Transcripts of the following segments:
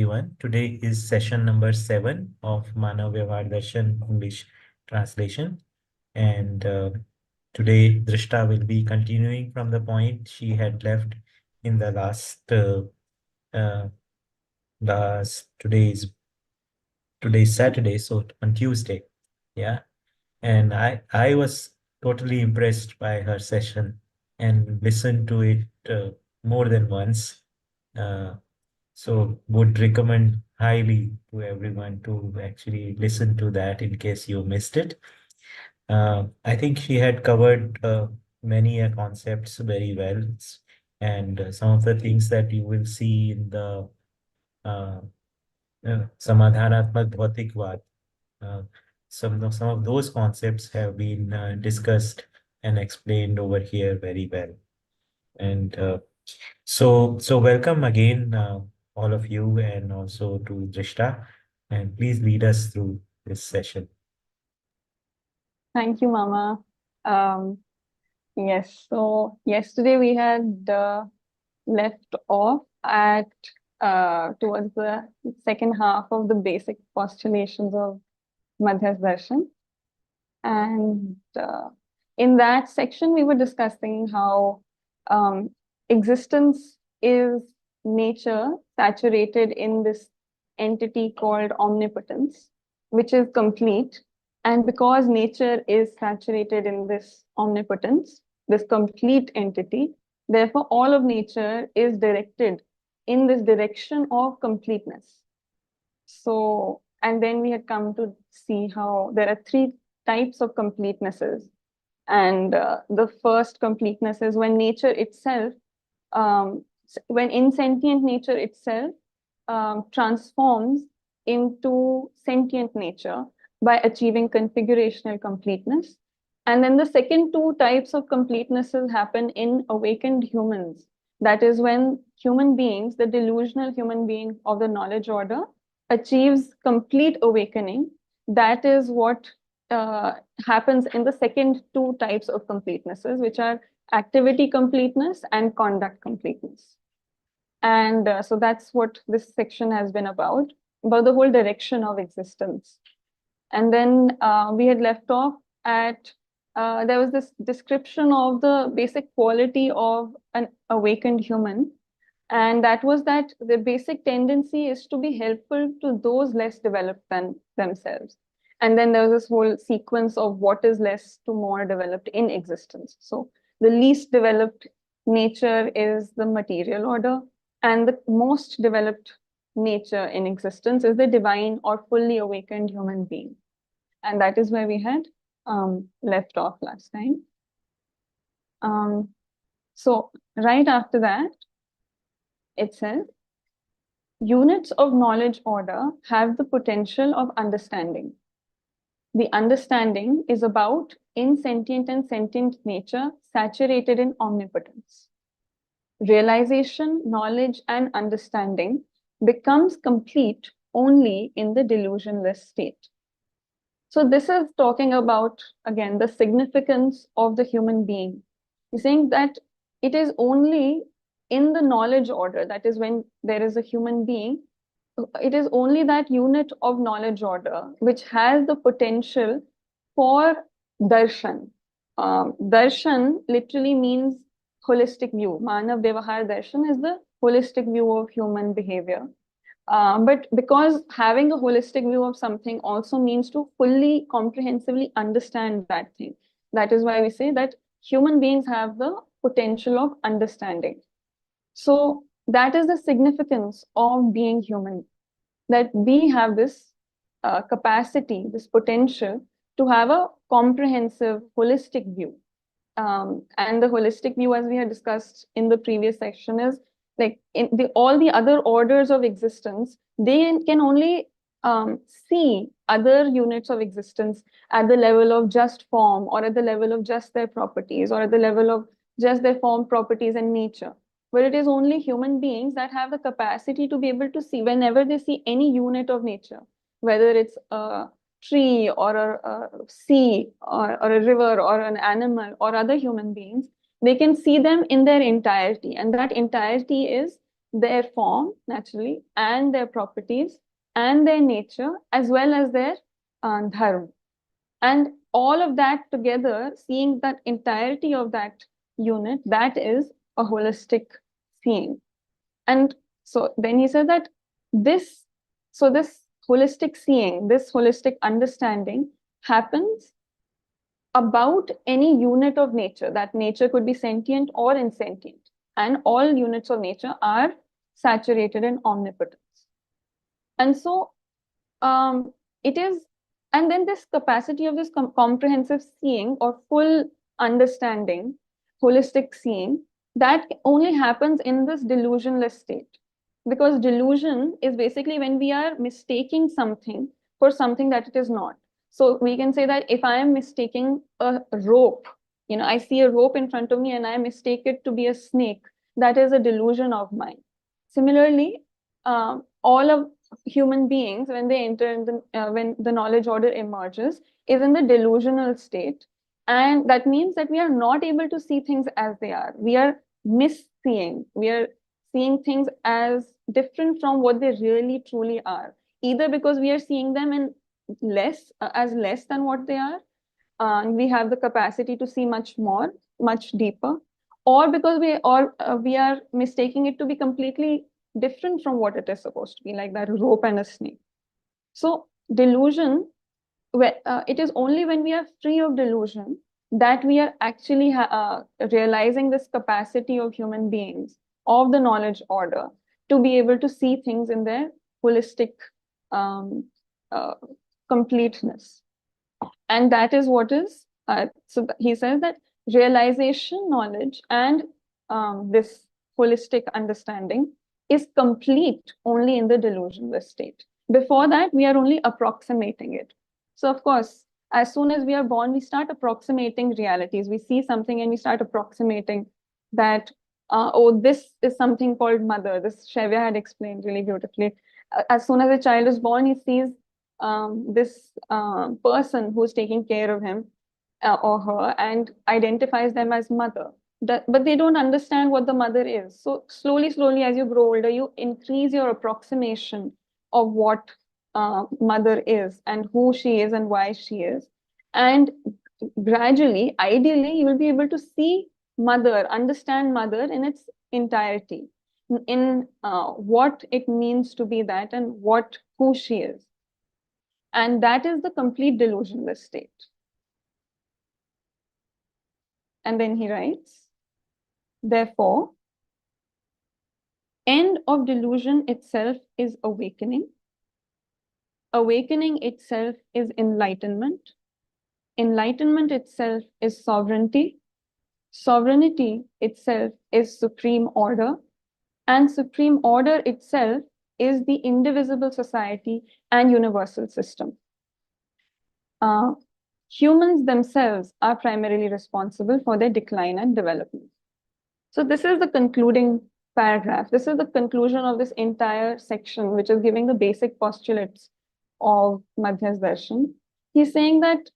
Everyone. Today is session number 7 of Manav Vyavhar Darshan English translation. And today Drishta will be continuing from the point she had left in the uh, last today's Saturday, so on Tuesday. Yeah. And I was totally impressed by her session and listened to it more than once. Uh, so would recommend highly to everyone to actually listen to that in case you missed it. I think she had covered many concepts very well, and some of the things that you will see in the uh, Samadhanatmak Bhautikvad, uh, some of those concepts have been discussed and explained over here very well. And so welcome again, all of you, and also to Drishta, and please lead us through this session. Thank you, Mama. Um, yes, so yesterday we had left off at towards the second half of the basic postulations of Madhyas Darshan. And in that section, we were discussing how um, existence is nature saturated in this entity called omnipotence, which is complete. And because nature is saturated in this omnipotence, this complete entity, therefore all of nature is directed in this direction of completeness. So, and then we had come to see how there are three types of completenesses. And the first completeness is when nature itself, when insentient nature itself transforms into sentient nature by achieving configurational completeness. And then the second two types of completenesses happen in awakened humans. That is when human beings, the delusional human being of the knowledge order, achieves complete awakening. That is what happens in the second two types of completenesses, which are activity completeness and conduct completeness. And so that's what this section has been about the whole direction of existence. And then we had left off at, there was this description of the basic quality of an awakened human. And that was that the basic tendency is to be helpful to those less developed than themselves. And then there was this whole sequence of what is less to more developed in existence. So the least developed nature is the material order, and the most developed nature in existence is the divine or fully awakened human being. And that is where we had left off last time. So right after that, it says, units of knowledge order have the potential of understanding. The understanding is about insentient and sentient nature saturated in omnipotence. Realization, knowledge, and understanding becomes complete only in the delusionless state. So this is talking about, again, the significance of the human being. He's saying that it is only in the knowledge order, that is when there is a human being, it is only that unit of knowledge order which has the potential for darshan. Darshan literally means holistic view. Manav Vyavhar Darshan is the holistic view of human behavior. But because having a holistic view of something also means to fully, comprehensively understand that thing. That is why we say that human beings have the potential of understanding. So that is the significance of being human, that we have this capacity, this potential to have a comprehensive, holistic view. And the holistic view, as we had discussed in the previous section, is like all the other orders of existence, they can only see other units of existence at the level of just form, or at the level of just their properties, or at the level of just their form, properties, and nature. But it is only human beings that have the capacity to be able to see whenever they see any unit of nature, whether it's a tree or a sea or a river or an animal or other human beings, they can see them in their entirety. And that entirety is their form naturally, and their properties, and their nature, as well as their dharma. And all of that together, seeing that entirety of that unit, that is a holistic seeing. And so then he said that this, so this holistic seeing, this holistic understanding happens about any unit of nature. That nature could be sentient or insentient. And all units of nature are saturated in omnipotence. And so it is, and then this capacity of this comprehensive seeing or full understanding, holistic seeing, that only happens in this delusionless state. Because delusion is basically when we are mistaking something for something that it is not. So we can say that if I am mistaking a rope, I see a rope in front of me and I mistake it to be a snake, that is a delusion of mine. Similarly, all of human beings, when they enter in when the knowledge order emerges, is in the delusional state. And that means that we are not able to see things as they are. We are misseeing. We are seeing things as different from what they really truly are, either because we are seeing them in as less than what they are, and we have the capacity to see much more, much deeper, or because we are mistaking it to be completely different from what it is supposed to be, like that rope and a snake. So delusion, it is only when we are free of delusion that we are actually realizing this capacity of human beings, of the knowledge order, to be able to see things in their holistic um, uh, completeness. And that is what is, so he says that realization knowledge and this holistic understanding is complete only in the delusionless state. Before that, we are only approximating it. So of course, as soon as we are born, we start approximating realities. We see something and we start approximating that, oh, this is something called mother. This Shevya had explained really beautifully. As soon as a child is born, he sees this person who's taking care of him or her and identifies them as mother. But they don't understand what the mother is. So slowly, as you grow older, you increase your approximation of what mother is and who she is and why she is. And gradually, ideally, you will be able to see mother, understand mother in its entirety, in what it means to be that and who she is. And that is the complete delusionless state. And then he writes, therefore, end of delusion itself is awakening. Awakening itself is enlightenment. Enlightenment itself is sovereignty. Sovereignty itself is supreme order. And supreme order itself is the indivisible society and universal system. Humans themselves are primarily responsible for their decline and development. So this is the concluding paragraph. This is the conclusion of this entire section, which is giving the basic postulates of Madhya's Darshan. He's saying that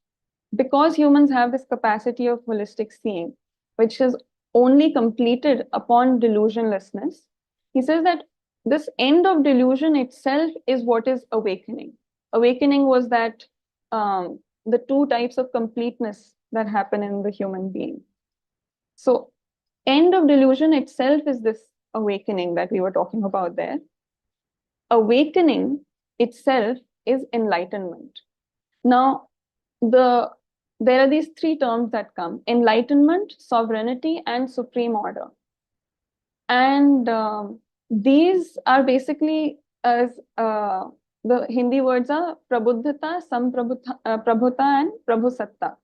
because humans have this capacity of holistic seeing, which is only completed upon delusionlessness, he says that this end of delusion itself is what is awakening. Awakening was that the two types of completeness that happen in the human being. So end of delusion itself is this awakening that we were talking about there. Awakening itself is enlightenment. Now, there are these three terms that come: enlightenment, sovereignty, and supreme order. And these are basically, as the Hindi words are Prabuddhata, Samprabhuta, and Prabhusatta.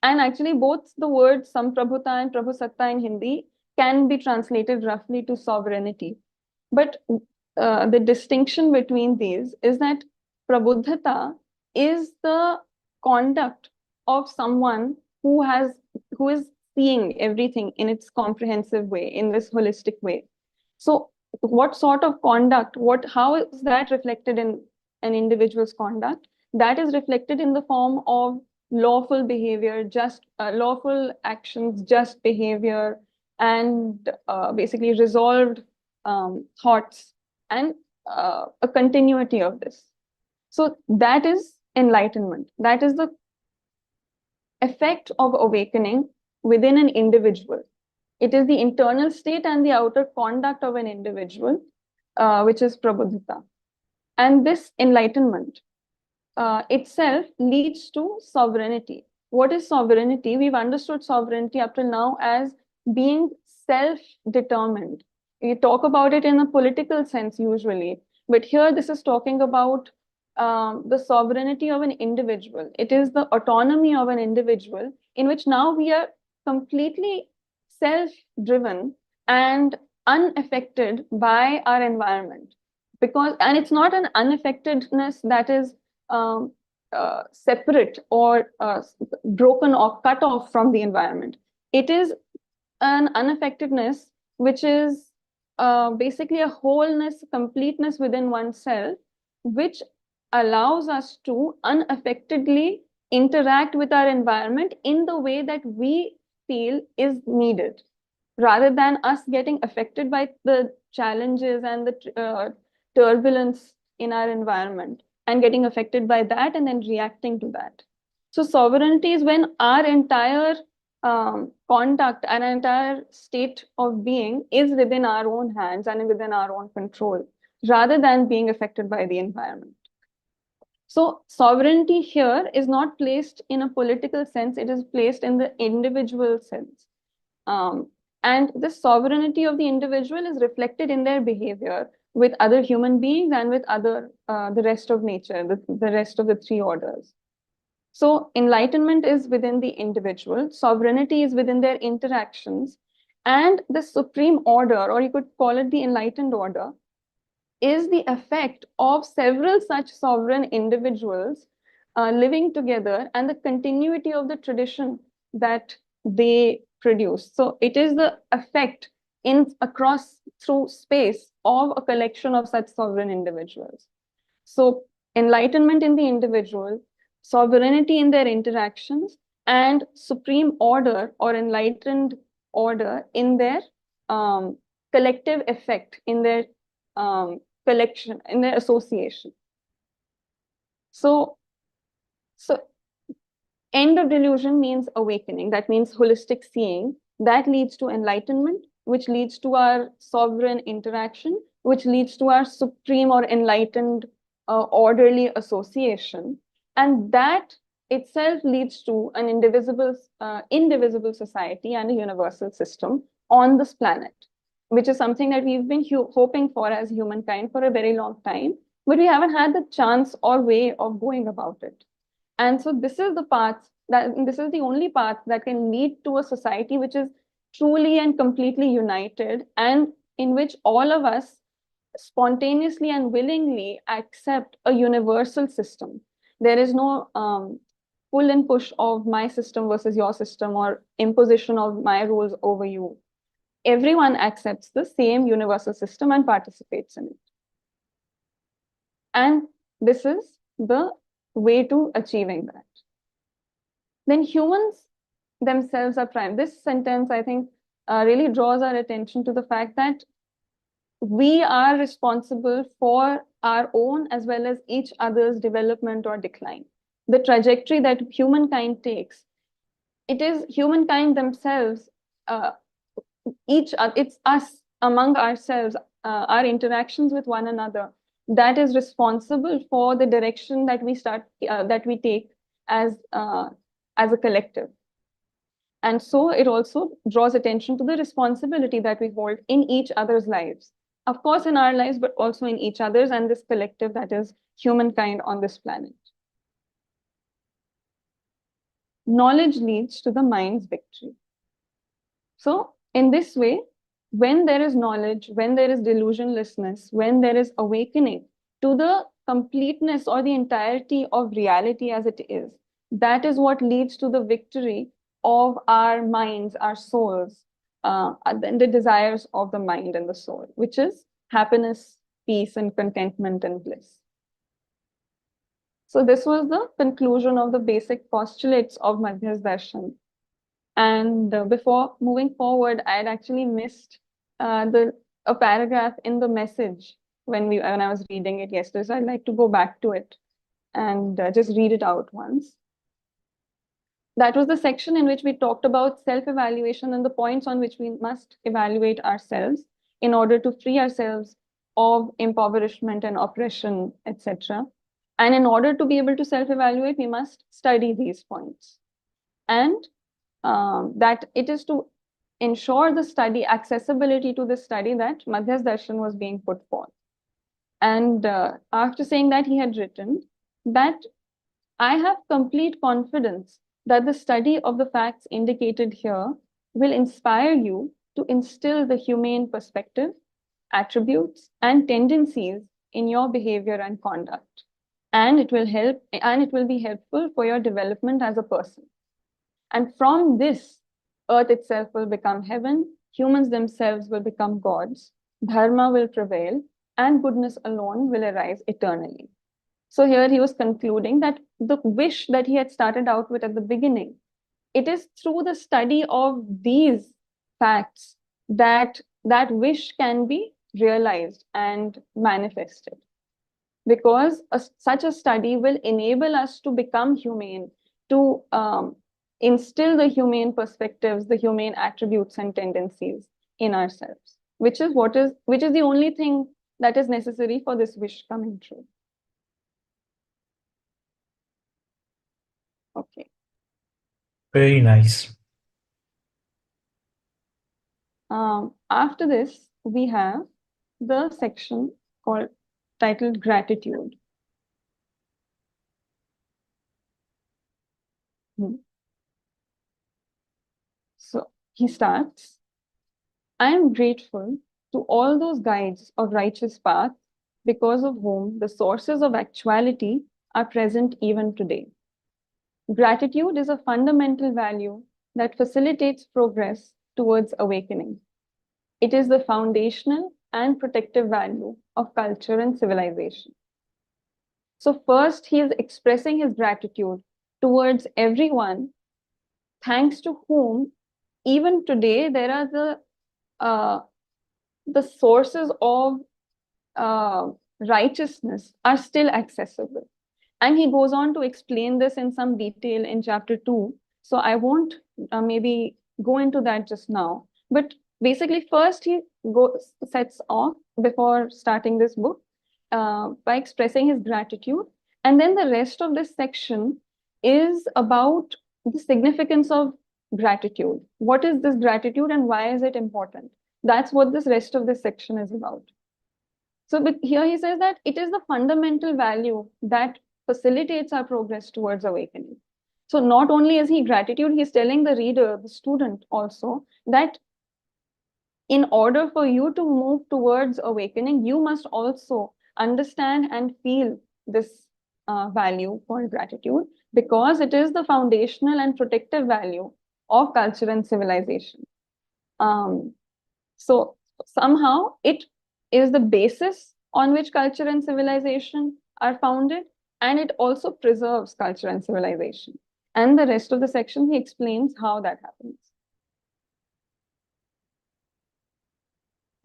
And actually, both the words Samprabhuta and Prabhusatta in Hindi can be translated roughly to sovereignty. But the distinction between these is that Prabuddhata is the conduct of someone who is seeing everything in its comprehensive way, in this holistic way. So what sort of conduct, how is that reflected in an individual's conduct? That is reflected in the form of lawful behavior, just lawful actions, just behavior, and basically resolved thoughts and a continuity of this. So that is enlightenment. That is the effect of awakening within an individual. It is the internal state and the outer conduct of an individual, which is prabuddhita. And this enlightenment itself leads to sovereignty. What is sovereignty? We've understood sovereignty up till now as being self-determined. We talk about it in a political sense usually, but here this is talking about the sovereignty of an individual. It is the autonomy of an individual in which now we are completely self-driven and unaffected by our environment. And it's not an unaffectedness that is separate or broken or cut off from the environment. It is an unaffectedness which is basically a wholeness, completeness within oneself, which allows us to unaffectedly interact with our environment in the way that we feel is needed, rather than us getting affected by the challenges and the turbulence in our environment and getting affected by that and then reacting to that. So sovereignty is when our entire conduct and entire state of being is within our own hands and within our own control, rather than being affected by the environment. So sovereignty here is not placed in a political sense, it is placed in the individual sense. And this sovereignty of the individual is reflected in their behavior with other human beings and with the rest of nature, the rest of the three orders. So enlightenment is within the individual, sovereignty is within their interactions, and the supreme order, or you could call it the enlightened order, is the effect of several such sovereign individuals living together and the continuity of the tradition that they produce. So it is the effect across through space of a collection of such sovereign individuals. So enlightenment in the individual, sovereignty in their interactions, and supreme order or enlightened order in their collective effect, in their collection, in their association. So end of delusion means awakening. That means holistic seeing. That leads to enlightenment, which leads to our sovereign interaction, which leads to our supreme or enlightened orderly association. And that itself leads to an indivisible society and a universal system on this planet, which is something that we've been hoping for as humankind for a very long time, but we haven't had the chance or way of going about it. And so this is the only path that can lead to a society which is truly and completely united, and in which all of us spontaneously and willingly accept a universal system. There is no pull and push of my system versus your system, or imposition of my rules over you. Everyone accepts the same universal system and participates in it. And this is the way to achieving that. Then humans themselves are prime. This sentence, I think, really draws our attention to the fact that we are responsible for our own as well as each other's development or decline. The trajectory that humankind takes, it is humankind themselves, it's us among ourselves, our interactions with one another, that is responsible for the direction that we take as a collective. And so it also draws attention to the responsibility that we hold in each other's lives. Of course, in our lives, but also in each other's and this collective that is humankind on this planet. Knowledge leads to the mind's victory. So in this way, when there is knowledge, when there is delusionlessness, when there is awakening to the completeness or the entirety of reality as it is, that is what leads to the victory of our minds, our souls, and the desires of the mind and the soul, which is happiness, peace, and contentment and bliss. So this was the conclusion of the basic postulates of Madhya's Darshan. And before moving forward, I had actually missed the a paragraph in the message when I was reading it yesterday. So I'd like to go back to it and just read it out once. That was the section in which we talked about self-evaluation and the points on which we must evaluate ourselves in order to free ourselves of impoverishment and oppression, etc. And in order to be able to self-evaluate, we must study these points. And that it is to ensure the study, accessibility to the study, that Madhyas Darshan was being put forth. And after saying that, he had written that I have complete confidence that the study of the facts indicated here will inspire you to instill the humane perspective, attributes, and tendencies in your behavior and conduct. And it will be helpful for your development as a person. And from this, earth itself will become heaven, humans themselves will become gods, dharma will prevail, and goodness alone will arise eternally. So here he was concluding that the wish that he had started out with at the beginning, it is through the study of these facts that that wish can be realized and manifested. Because such a study will enable us to become humane, to instill the humane perspectives, the humane attributes and tendencies in ourselves, which is the only thing that is necessary for this wish coming true. Okay. Very nice. After this, we have the section titled Gratitude. So he starts, I am grateful to all those guides of righteous path because of whom the sources of actuality are present even today. Gratitude is a fundamental value that facilitates progress towards awakening. It is the foundational and protective value of culture and civilization. So first, he is expressing his gratitude towards everyone, thanks to whom even today there are the sources of righteousness are still accessible. And he goes on to explain this in some detail in chapter 2. So I won't maybe go into that just now. But basically, first he sets off before starting this book by expressing his gratitude. And then the rest of this section is about the significance of gratitude. What is this gratitude and why is it important? That's what this rest of this section is about. So here he says that it is the fundamental value that facilitates our progress towards awakening. So not only is he gratitude, he's telling the reader, the student also, that in order for you to move towards awakening, you must also understand and feel this value called gratitude, because it is the foundational and protective value of culture and civilization. So somehow it is the basis on which culture and civilization are founded, and it also preserves culture and civilization. And the rest of the section, he explains how that happens.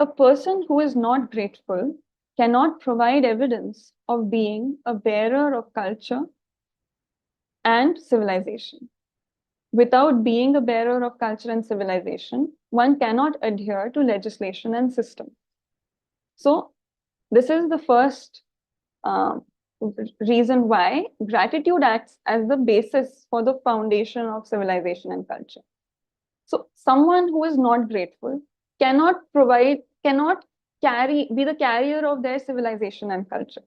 A person who is not grateful cannot provide evidence of being a bearer of culture and civilization. Without being a bearer of culture and civilization, one cannot adhere to legislation and system. So this is the first reason why gratitude acts as the basis for the foundation of civilization and culture. So someone who is not grateful cannot be the carrier of their civilization and culture.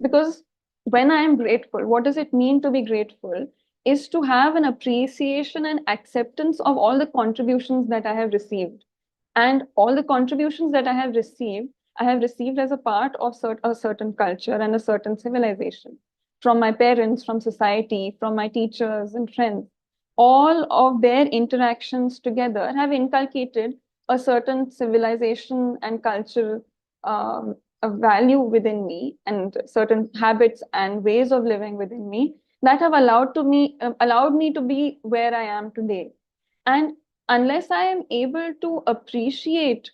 Because when I am grateful, what does it mean to be grateful? Is to have an appreciation and acceptance of all the contributions that I have received. And all the contributions that I have received as a part of a certain culture and a certain civilization. From my parents, from society, from my teachers and friends. All of their interactions together have inculcated a certain civilization and cultural a value within me, and certain habits and ways of living within me that have allowed me to be where I am today. And unless I am able to appreciate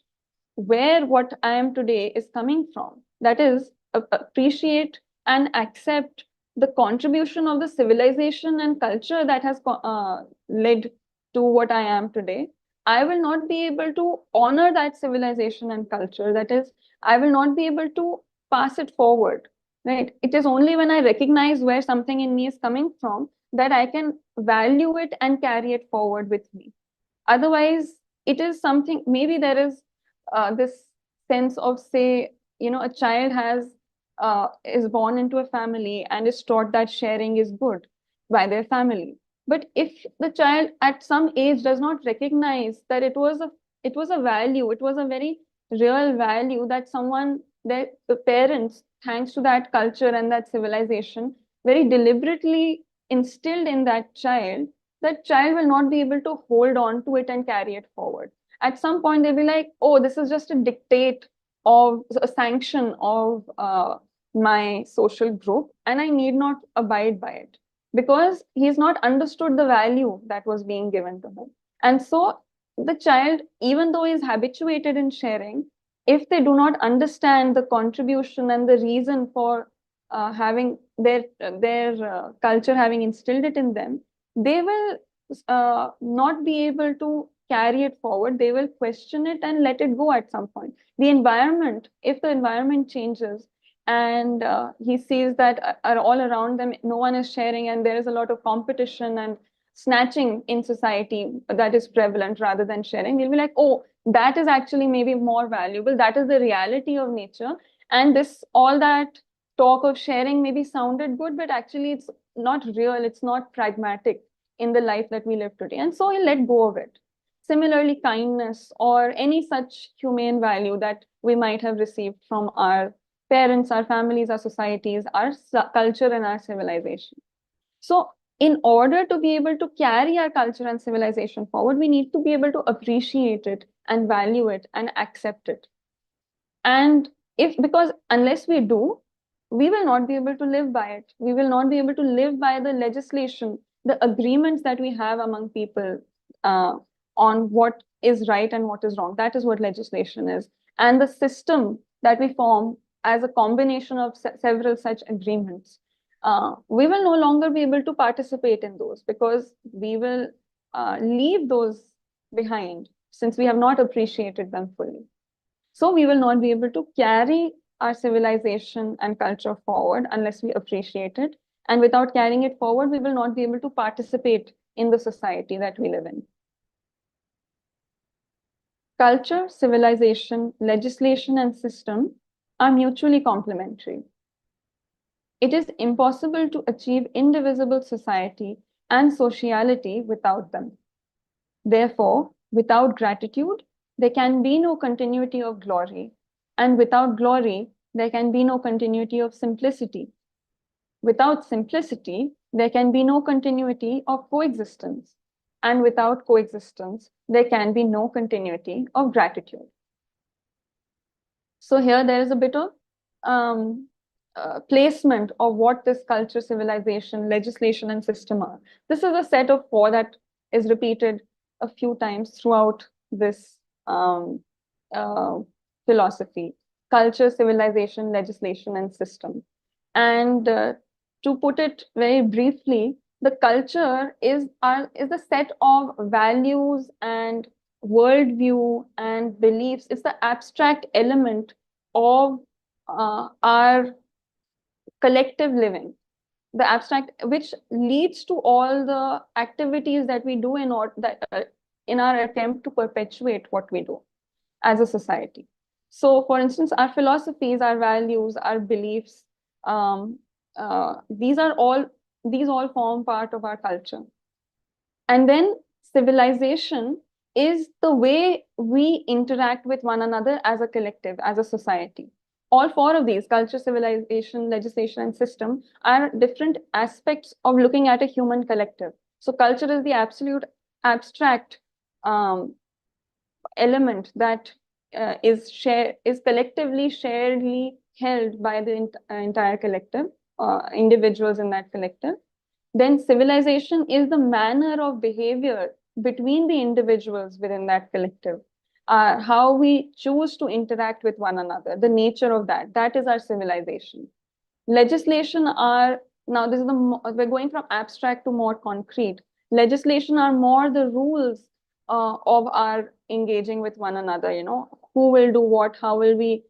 where what I am today is coming from. That is, appreciate and accept the contribution of the civilization and culture that has led to what I am today. I will not be able to honor that civilization and culture. That is, I will not be able to pass it forward. Right? It is only when I recognize where something in me is coming from that I can value it and carry it forward with me. Otherwise, it is something, maybe there is this sense of, say, a child is born into a family and is taught that sharing is good by their family. But if the child at some age does not recognize that it was a value, it was a very real value that someone, their the parents, thanks to that culture and that civilization, very deliberately instilled in that child will not be able to hold on to it and carry it forward. At some point, they'll be like, oh, this is just a dictate of a sanction of my social group, and I need not abide by it because he's not understood the value that was being given to him. And so, the child, even though he's habituated in sharing, if they do not understand the contribution and the reason for having their culture having instilled it in them, they will not be able to carry it forward. They will question it and let it go at some point. The environment, if the environment changes and he sees that all around them, no one is sharing and there is a lot of competition and snatching in society that is prevalent rather than sharing, he'll be like, oh, that is actually maybe more valuable. That is the reality of nature. And this, all that talk of sharing maybe sounded good, but actually it's not real. It's not pragmatic in the life that we live today. And so he'll let go of it. Similarly, kindness or any such humane value that we might have received from our parents, our families, our societies, our culture, and our civilization. So, in order to be able to carry our culture and civilization forward, we need to be able to appreciate it and value it and accept it. And because unless we do, we will not be able to live by it. We will not be able to live by the legislation, the agreements that we have among people uh, on what is right and what is wrong. That is what legislation is. And the system that we form as a combination of several such agreements, we will no longer be able to participate in those because we will leave those behind since we have not appreciated them fully. So we will not be able to carry our civilization and culture forward unless we appreciate it. And without carrying it forward, we will not be able to participate in the society that we live in. Culture, civilization, legislation, and system are mutually complementary. It is impossible to achieve indivisible society and sociality without them. Therefore, without gratitude, there can be no continuity of glory, and without glory, there can be no continuity of simplicity. Without simplicity, there can be no continuity of coexistence, and without coexistence, there can be no continuity of gratitude. So here there is a bit of um, placement of what this culture, civilization, legislation, and system are. This is a set of four that is repeated a few times throughout this uh, philosophy: culture, civilization, legislation, and system. And to put it very briefly, the culture is the set of values and worldview and beliefs. It's the abstract element of our collective living, the abstract which leads to all the activities that we do in our attempt to perpetuate what we do as a society. So, for instance, our philosophies, our values, our beliefs, um, these all form part of our culture. And then civilization is the way we interact with one another as a collective, as a society. All four of these, culture, civilization, legislation, and system, are different aspects of looking at a human collective. So culture is the absolute abstract um, element that is collectively, sharedly held by the entire collective, individuals in that collective. Then civilization is the manner of behavior between the individuals within that collective. how we choose to interact with one another, the nature of that. That is our civilization. Legislation are, now this is we're going from abstract to more concrete. Legislation are more the rules of our engaging with one another, who will do what, how will we,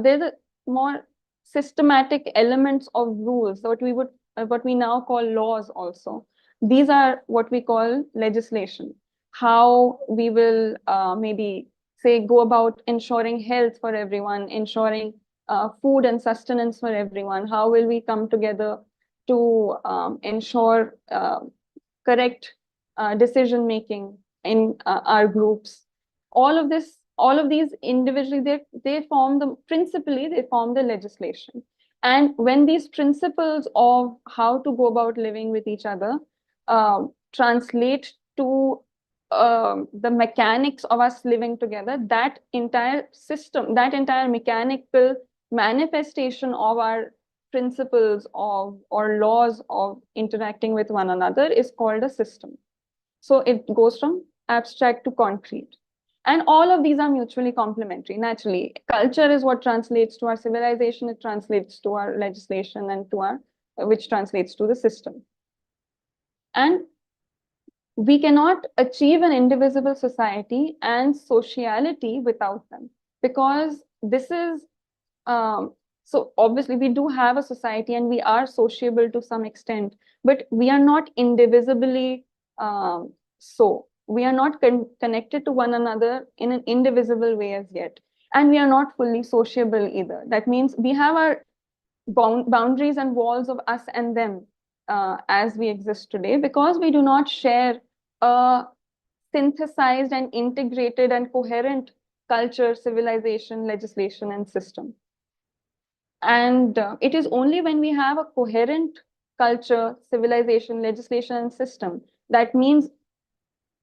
they're the more systematic elements of rules, what we now call laws also. These are what we call legislation. How we will maybe say go about ensuring health for everyone, ensuring food and sustenance for everyone. How will we come together to ensure correct decision making in our groups? All of these individually, they form the principally they form the legislation. And when these principles of how to go about living with each other translate to the mechanics of us living together, that entire system, that entire mechanical manifestation of our principles of or laws of interacting with one another is called a system. So it goes from abstract to concrete. And all of these are mutually complementary. Naturally, culture is what translates to our civilization, it translates to our legislation and to our, which translates to the system. And we cannot achieve an indivisible society and sociality without them, because this is so obviously we do have a society and we are sociable to some extent, but we are not indivisibly so. We are not connected to one another in an indivisible way as yet. And we are not fully sociable either. That means we have our boundaries and walls of us and them as we exist today, because we do not share a synthesized and integrated and coherent culture, civilization, legislation, and system. And it is only when we have a coherent culture, civilization, legislation, and system, that means,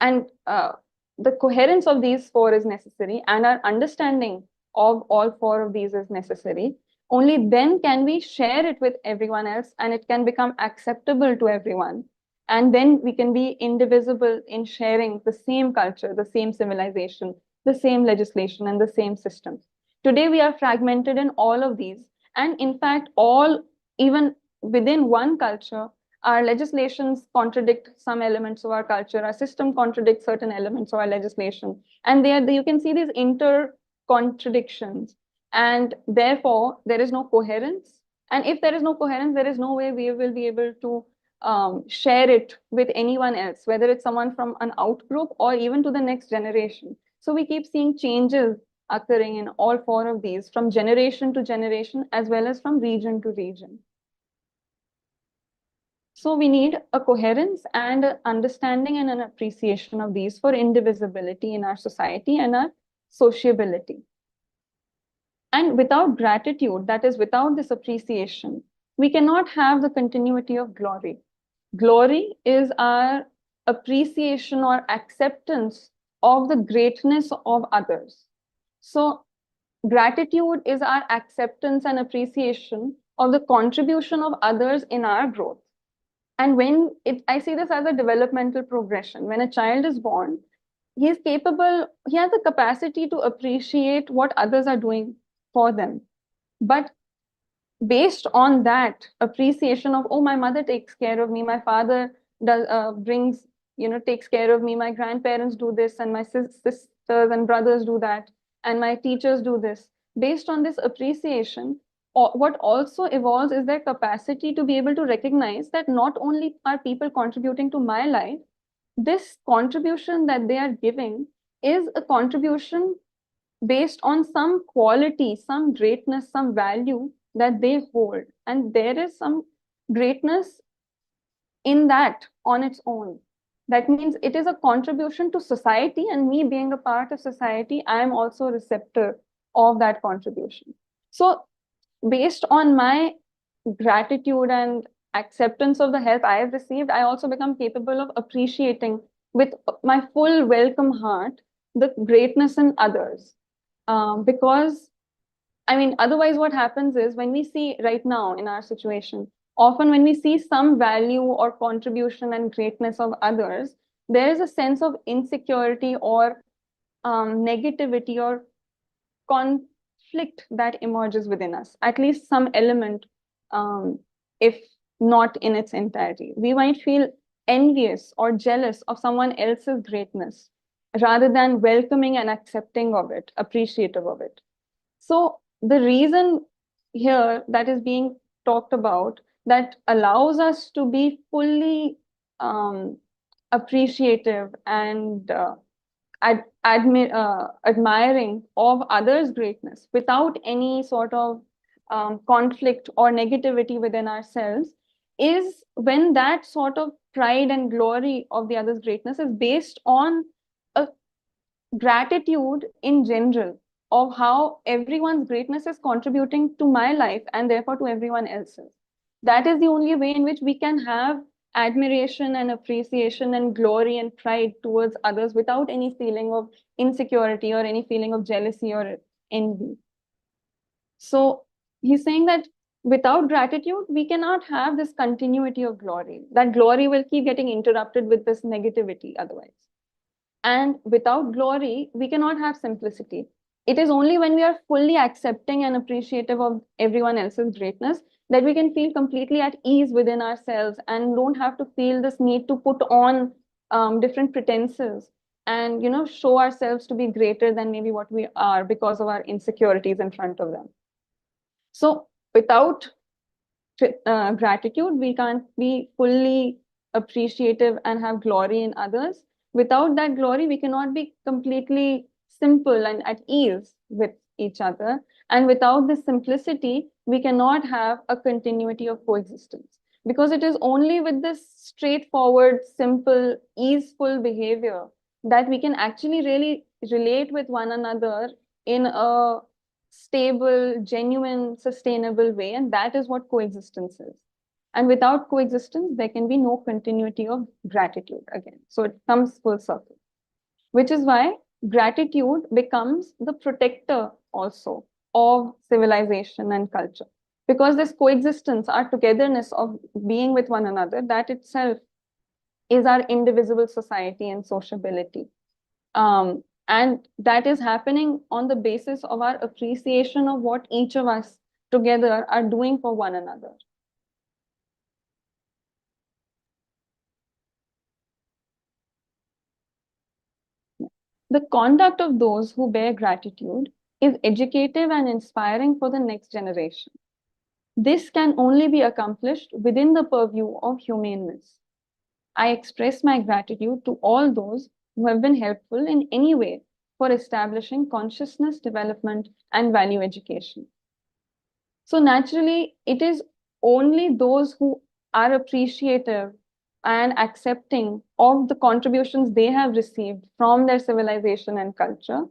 and the coherence of these four is necessary, and our understanding of all four of these is necessary. Only then can we share it with everyone else, and it can become acceptable to everyone. And then we can be indivisible in sharing the same culture, the same civilization, the same legislation, and the same systems. Today, we are fragmented in all of these. And in fact, all, even within one culture, our legislations contradict some elements of our culture, our system contradicts certain elements of our legislation. And you can see these inter-contradictions. And therefore, there is no coherence. And if there is no coherence, there is no way we will be able to share it with anyone else, whether it's someone from an out group or even to the next generation. So we keep seeing changes occurring in all four of these, from generation to generation, as well as from region to region. So we need a coherence and an understanding and an appreciation of these for indivisibility in our society and our sociability. And without gratitude, that is, without this appreciation, we cannot have the continuity of glory. Glory is our appreciation or acceptance of the greatness of others. So gratitude is our acceptance and appreciation of the contribution of others in our growth. And I see this as a developmental progression. When a child is born, he has the capacity to appreciate what others are doing for them. But based on that appreciation of, oh, my mother takes care of me, my father takes care of me, my grandparents do this, and my sisters and brothers do that, and my teachers do this. Based on this appreciation, what also evolves is their capacity to be able to recognize that not only are people contributing to my life, this contribution that they are giving is a contribution based on some quality, some greatness, some value that they hold. And there is some greatness in that on its own. That means it is a contribution to society, and me being a part of society, I am also a receptor of that contribution. So based on my gratitude and acceptance of the help I have received, I also become capable of appreciating with my full welcome heart the greatness in others. Because, I mean, otherwise what happens is, when we see right now in our situation, often when we see some value or contribution and greatness of others, there is a sense of insecurity or negativity or conflict that emerges within us, at least some element, if not in its entirety. We might feel envious or jealous of someone else's greatness rather than welcoming and accepting of it, appreciative of it. So the reason here that is being talked about that allows us to be fully appreciative and admiring of others' greatness without any sort of conflict or negativity within ourselves is when that sort of pride and glory of the other's greatness is based on a gratitude in general of how everyone's greatness is contributing to my life and therefore to everyone else's. That is the only way in which we can have admiration and appreciation and glory and pride towards others without any feeling of insecurity or any feeling of jealousy or envy. So he's saying that without gratitude, we cannot have this continuity of glory. That glory will keep getting interrupted with this negativity otherwise. And without glory, we cannot have simplicity. It is only when we are fully accepting and appreciative of everyone else's greatness that we can feel completely at ease within ourselves and don't have to feel this need to put on different pretenses and show ourselves to be greater than maybe what we are because of our insecurities in front of them. So without gratitude, we can't be fully appreciative and have glory in others. Without that glory, we cannot be completely simple and at ease with each other. And without this simplicity, we cannot have a continuity of coexistence. Because it is only with this straightforward, simple, easeful behavior that we can actually really relate with one another in a stable, genuine, sustainable way. And that is what coexistence is. And without coexistence, there can be no continuity of gratitude again. So it comes full circle, which is why gratitude becomes the protector also of civilization and culture. Because this coexistence, our togetherness of being with one another, that itself is our indivisible society and sociability. And that is happening on the basis of our appreciation of what each of us together are doing for one another. The conduct of those who bear gratitude is educative and inspiring for the next generation. This can only be accomplished within the purview of humaneness. I express my gratitude to all those who have been helpful in any way for establishing consciousness development and value education. So naturally, it is only those who are appreciative and accepting of the contributions they have received from their civilization and culture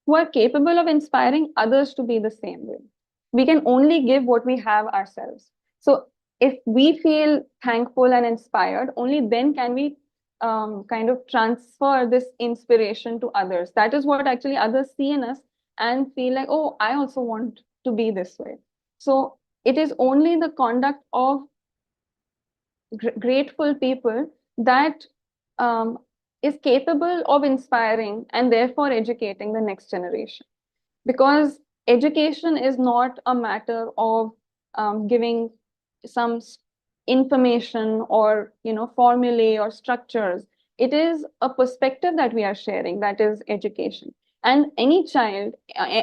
who are capable of inspiring others to be the same way. We can only give what we have ourselves. So if we feel thankful and inspired, only then can we kind of transfer this inspiration to others. That is what actually others see in us and feel like, oh, I also want to be this way. So it is only the conduct of grateful people that is capable of inspiring and therefore educating the next generation. Because education is not a matter of giving some information or formulae or structures. It is a perspective that we are sharing, that is education. And any child,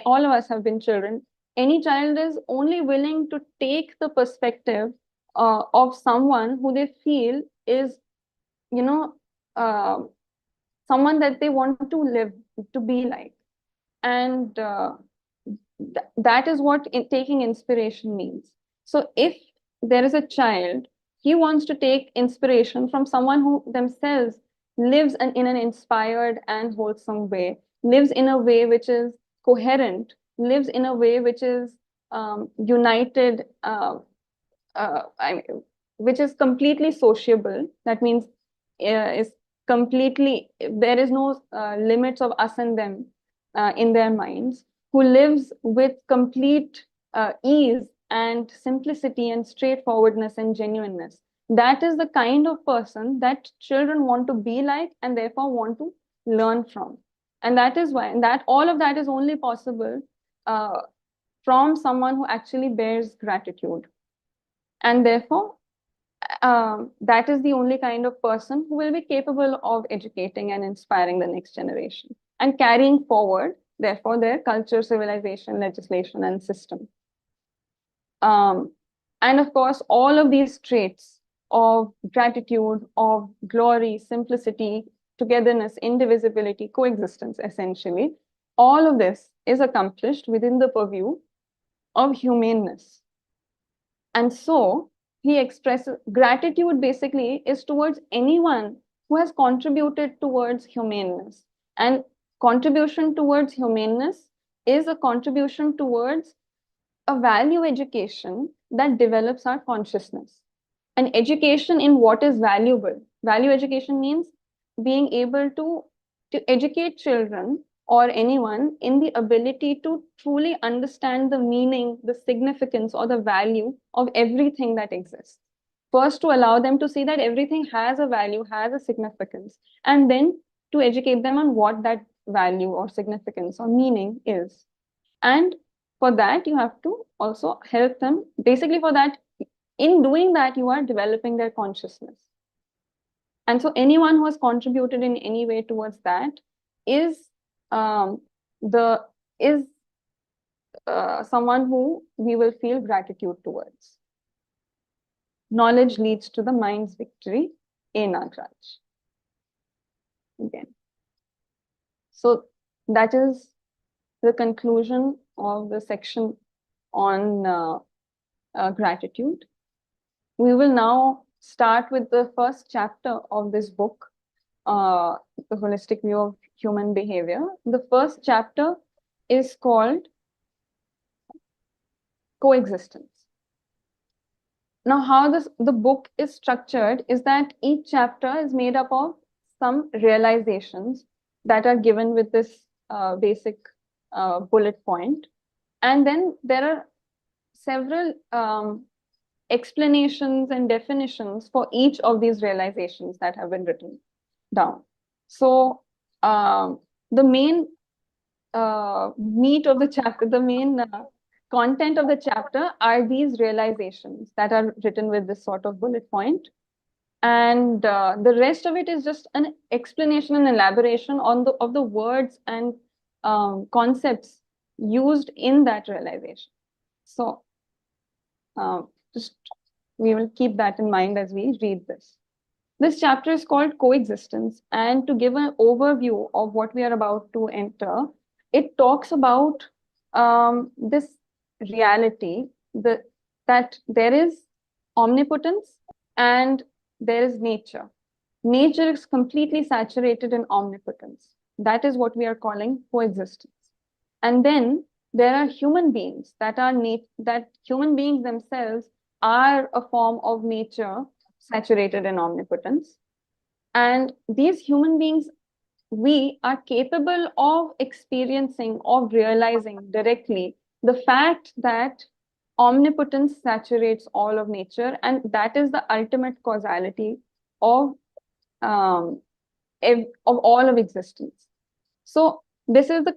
all of us have been children, any child is only willing to take the perspective of someone who they feel is you know uh, someone that they want to live, to be like. And that is what taking inspiration means. So if there is a child, he wants to take inspiration from someone who themselves lives in an inspired and wholesome way, lives in a way which is coherent, lives in a way which is united, I mean, which is completely sociable. That means is completely, there is no limits of us and them in their minds, who lives with complete ease and simplicity and straightforwardness and genuineness. That is the kind of person that children want to be like and therefore want to learn from. And that is why, and that all of that is only possible uh, from someone who actually bears gratitude. And therefore, that is the only kind of person who will be capable of educating and inspiring the next generation and carrying forward, therefore, their culture, civilization, legislation, and system. Um, and of course, all of these traits of gratitude, of glory, simplicity, togetherness, indivisibility, coexistence, essentially, all of this is accomplished within the purview of humaneness. And so he expresses gratitude basically is towards anyone who has contributed towards humaneness. And contribution towards humaneness is a contribution towards a value education that develops our consciousness. An education in what is valuable. Value education means being able to educate children or anyone in the ability to truly understand the meaning, the significance, or the value of everything that exists. First, to allow them to see that everything has a value, has a significance, and then to educate them on what that value or significance or meaning is. And for that, you have to also help them. Basically, for that, in doing that, you are developing their consciousness. And so anyone who has contributed in any way towards that is um, the is someone who we will feel gratitude towards. Knowledge leads to the mind's victory in our grudge. Again. So that is the conclusion of the section on gratitude. We will now start with the first chapter of this book, The Holistic View of Human Behavior. The first chapter is called Coexistence. Now, how the book is structured is that each chapter is made up of some realizations that are given with this basic bullet point. And then there are several explanations and definitions for each of these realizations that have been written down. So the main meat of the chapter, the main content of the chapter are these realizations that are written with this sort of bullet point. And the rest of it is just an explanation and elaboration on the words and concepts used in that realization. So just we will keep that in mind as we read this. This chapter is called Coexistence, and to give an overview of what we are about to enter, it talks about this reality that there is omnipotence and there is nature. Nature is completely saturated in omnipotence. That is what we are calling coexistence. And then there are human beings that human beings themselves are a form of nature saturated in omnipotence. And these human beings, we are capable of experiencing, of realizing directly the fact that omnipotence saturates all of nature, and that is the ultimate causality of of all of existence. So this is the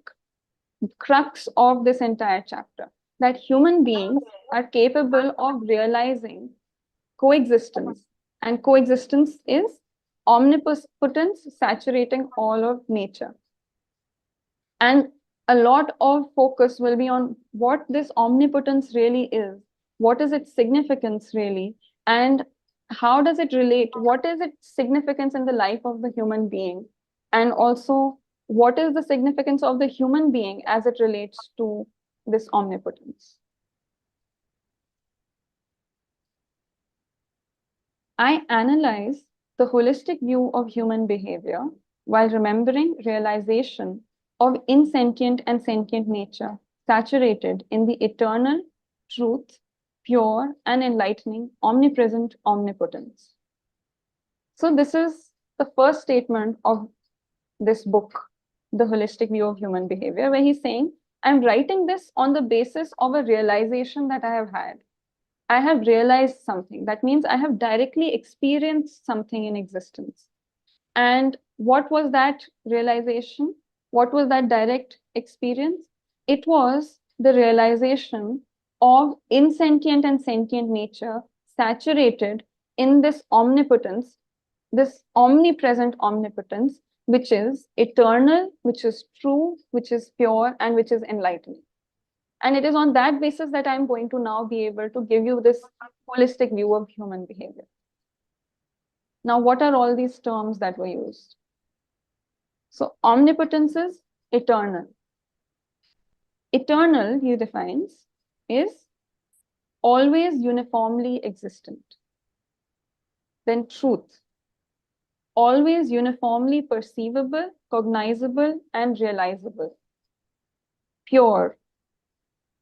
crux of this entire chapter, that human beings are capable of realizing coexistence, and coexistence is omnipotence saturating all of nature. And a lot of focus will be on what this omnipotence really is, what is its significance really, and how does it relate, what is its significance in the life of the human being, and also what is the significance of the human being as it relates to this omnipotence. I analyze the holistic view of human behavior while remembering realization of insentient and sentient nature, saturated in the eternal truth, pure and enlightening, omnipresent omnipotence. So this is the first statement of this book, The Holistic View of Human Behavior, where he's saying, I'm writing this on the basis of a realization that I have had. I have realized something. That means I have directly experienced something in existence. And what was that realization? What was that direct experience? It was the realization of insentient and sentient nature saturated in this omnipotence, this omnipresent omnipotence, which is eternal, which is true, which is pure, and which is enlightening. And it is on that basis that I'm going to now be able to give you this holistic view of human behavior. Now, what are all these terms that were used? So, omnipotence is eternal. Eternal, he defines, is always uniformly existent. Then truth, always uniformly perceivable, cognizable, and realizable. Pure,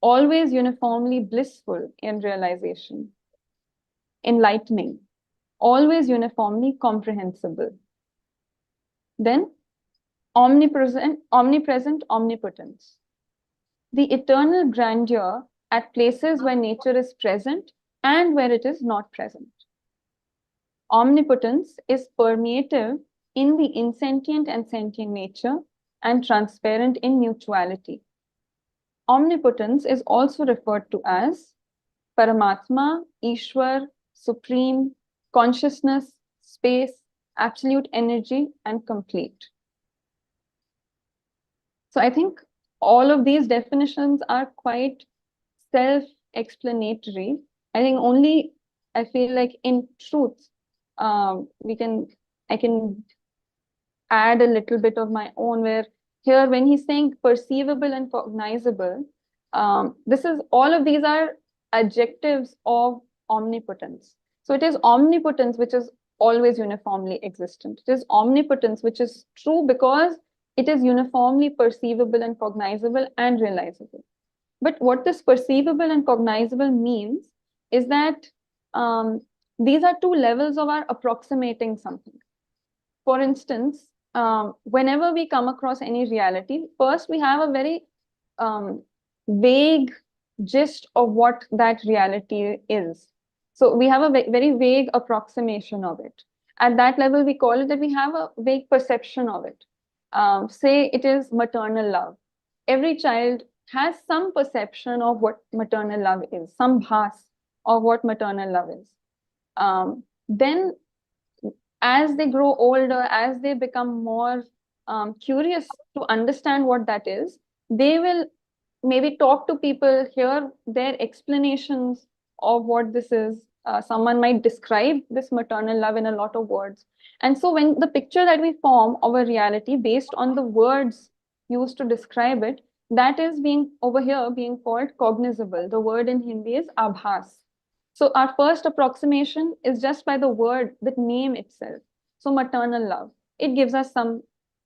always uniformly blissful in realization. Enlightening, always uniformly comprehensible. Then omnipresent, omnipotence, the eternal grandeur at places where nature is present and where it is not present. Omnipotence is permeative in the insentient and sentient nature and transparent in mutuality. Omnipotence is also referred to as Paramatma, Ishwar, Supreme, Consciousness, Space, Absolute Energy, and Complete. So I think all of these definitions are quite self-explanatory. I think only I feel like in truth, I can add a little bit of my own, where here when he's saying perceivable and cognizable, this is all of these are adjectives of omnipotence. So it is omnipotence which is always uniformly existent. It is omnipotence which is true because it is uniformly perceivable and cognizable and realizable. But what this perceivable and cognizable means is that these are two levels of our approximating something. For instance, whenever we come across any reality, first we have a very vague gist of what that reality is. So we have a very vague approximation of it. At that level, we call it that we have a vague perception of it. Say it is maternal love. Every child has some perception of what maternal love is, some bhas of what maternal love is. Then as they grow older, as they become more curious to understand what that is, they will maybe talk to people, hear their explanations of what this is. Someone might describe this maternal love in a lot of words. And so when the picture that we form of a reality based on the words used to describe it, that is being over here being called cognizable. The word in Hindi is abhas. So our first approximation is just by the word, the name itself. So maternal love, it gives us some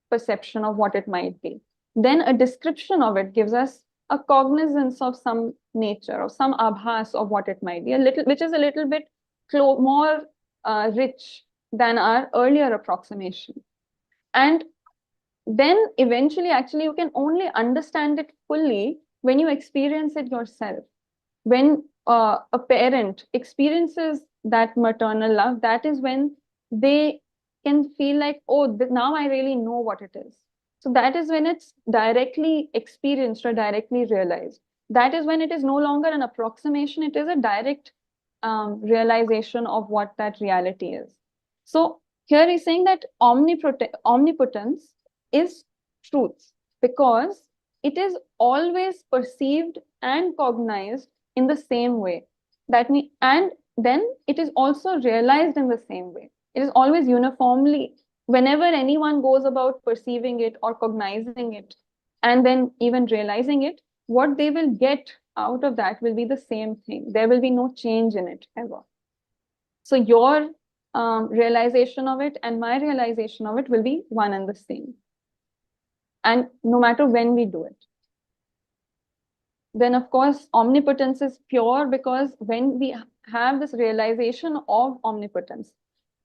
perception of what it might be. Then a description of it gives us a cognizance of some nature or some abhas of what it might be, a little, which is a little bit more rich than our earlier approximation. And then eventually, actually, you can only understand it fully when you experience it yourself. When a parent experiences that maternal love, that is when they can feel like, oh, now I really know what it is. So that is when it's directly experienced or directly realized. That is when it is no longer an approximation, it is a direct realization of what that reality is. So here he's saying that omnipotence is truth because it is always perceived and cognized in the same way. And then it is also realized in the same way. It is always uniformly, whenever anyone goes about perceiving it or cognizing it, and then even realizing it, what they will get out of that will be the same thing. There will be no change in it ever. So your realization of it and my realization of it will be one and the same. And no matter when we do it. Then of course, omnipotence is pure because when we have this realization of omnipotence,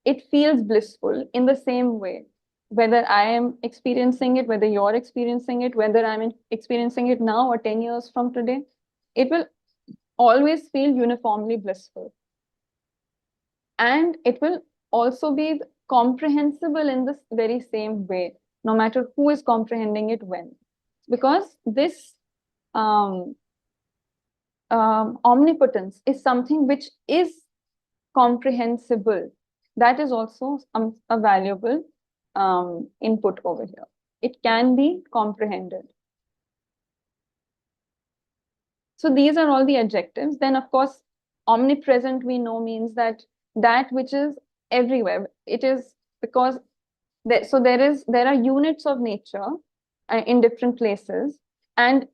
it feels blissful in the same way. Whether I am experiencing it, whether you're experiencing it, whether I'm experiencing it now or 10 years from today, it will always feel uniformly blissful. And it will also be comprehensible in this very same way. no matter who is comprehending it when. Because this um, omnipotence is something which is comprehensible. That is also a valuable input over here. It can be comprehended. So these are all the adjectives. Then, of course, omnipresent we know means that which is everywhere. It is because there are units of nature in different places, and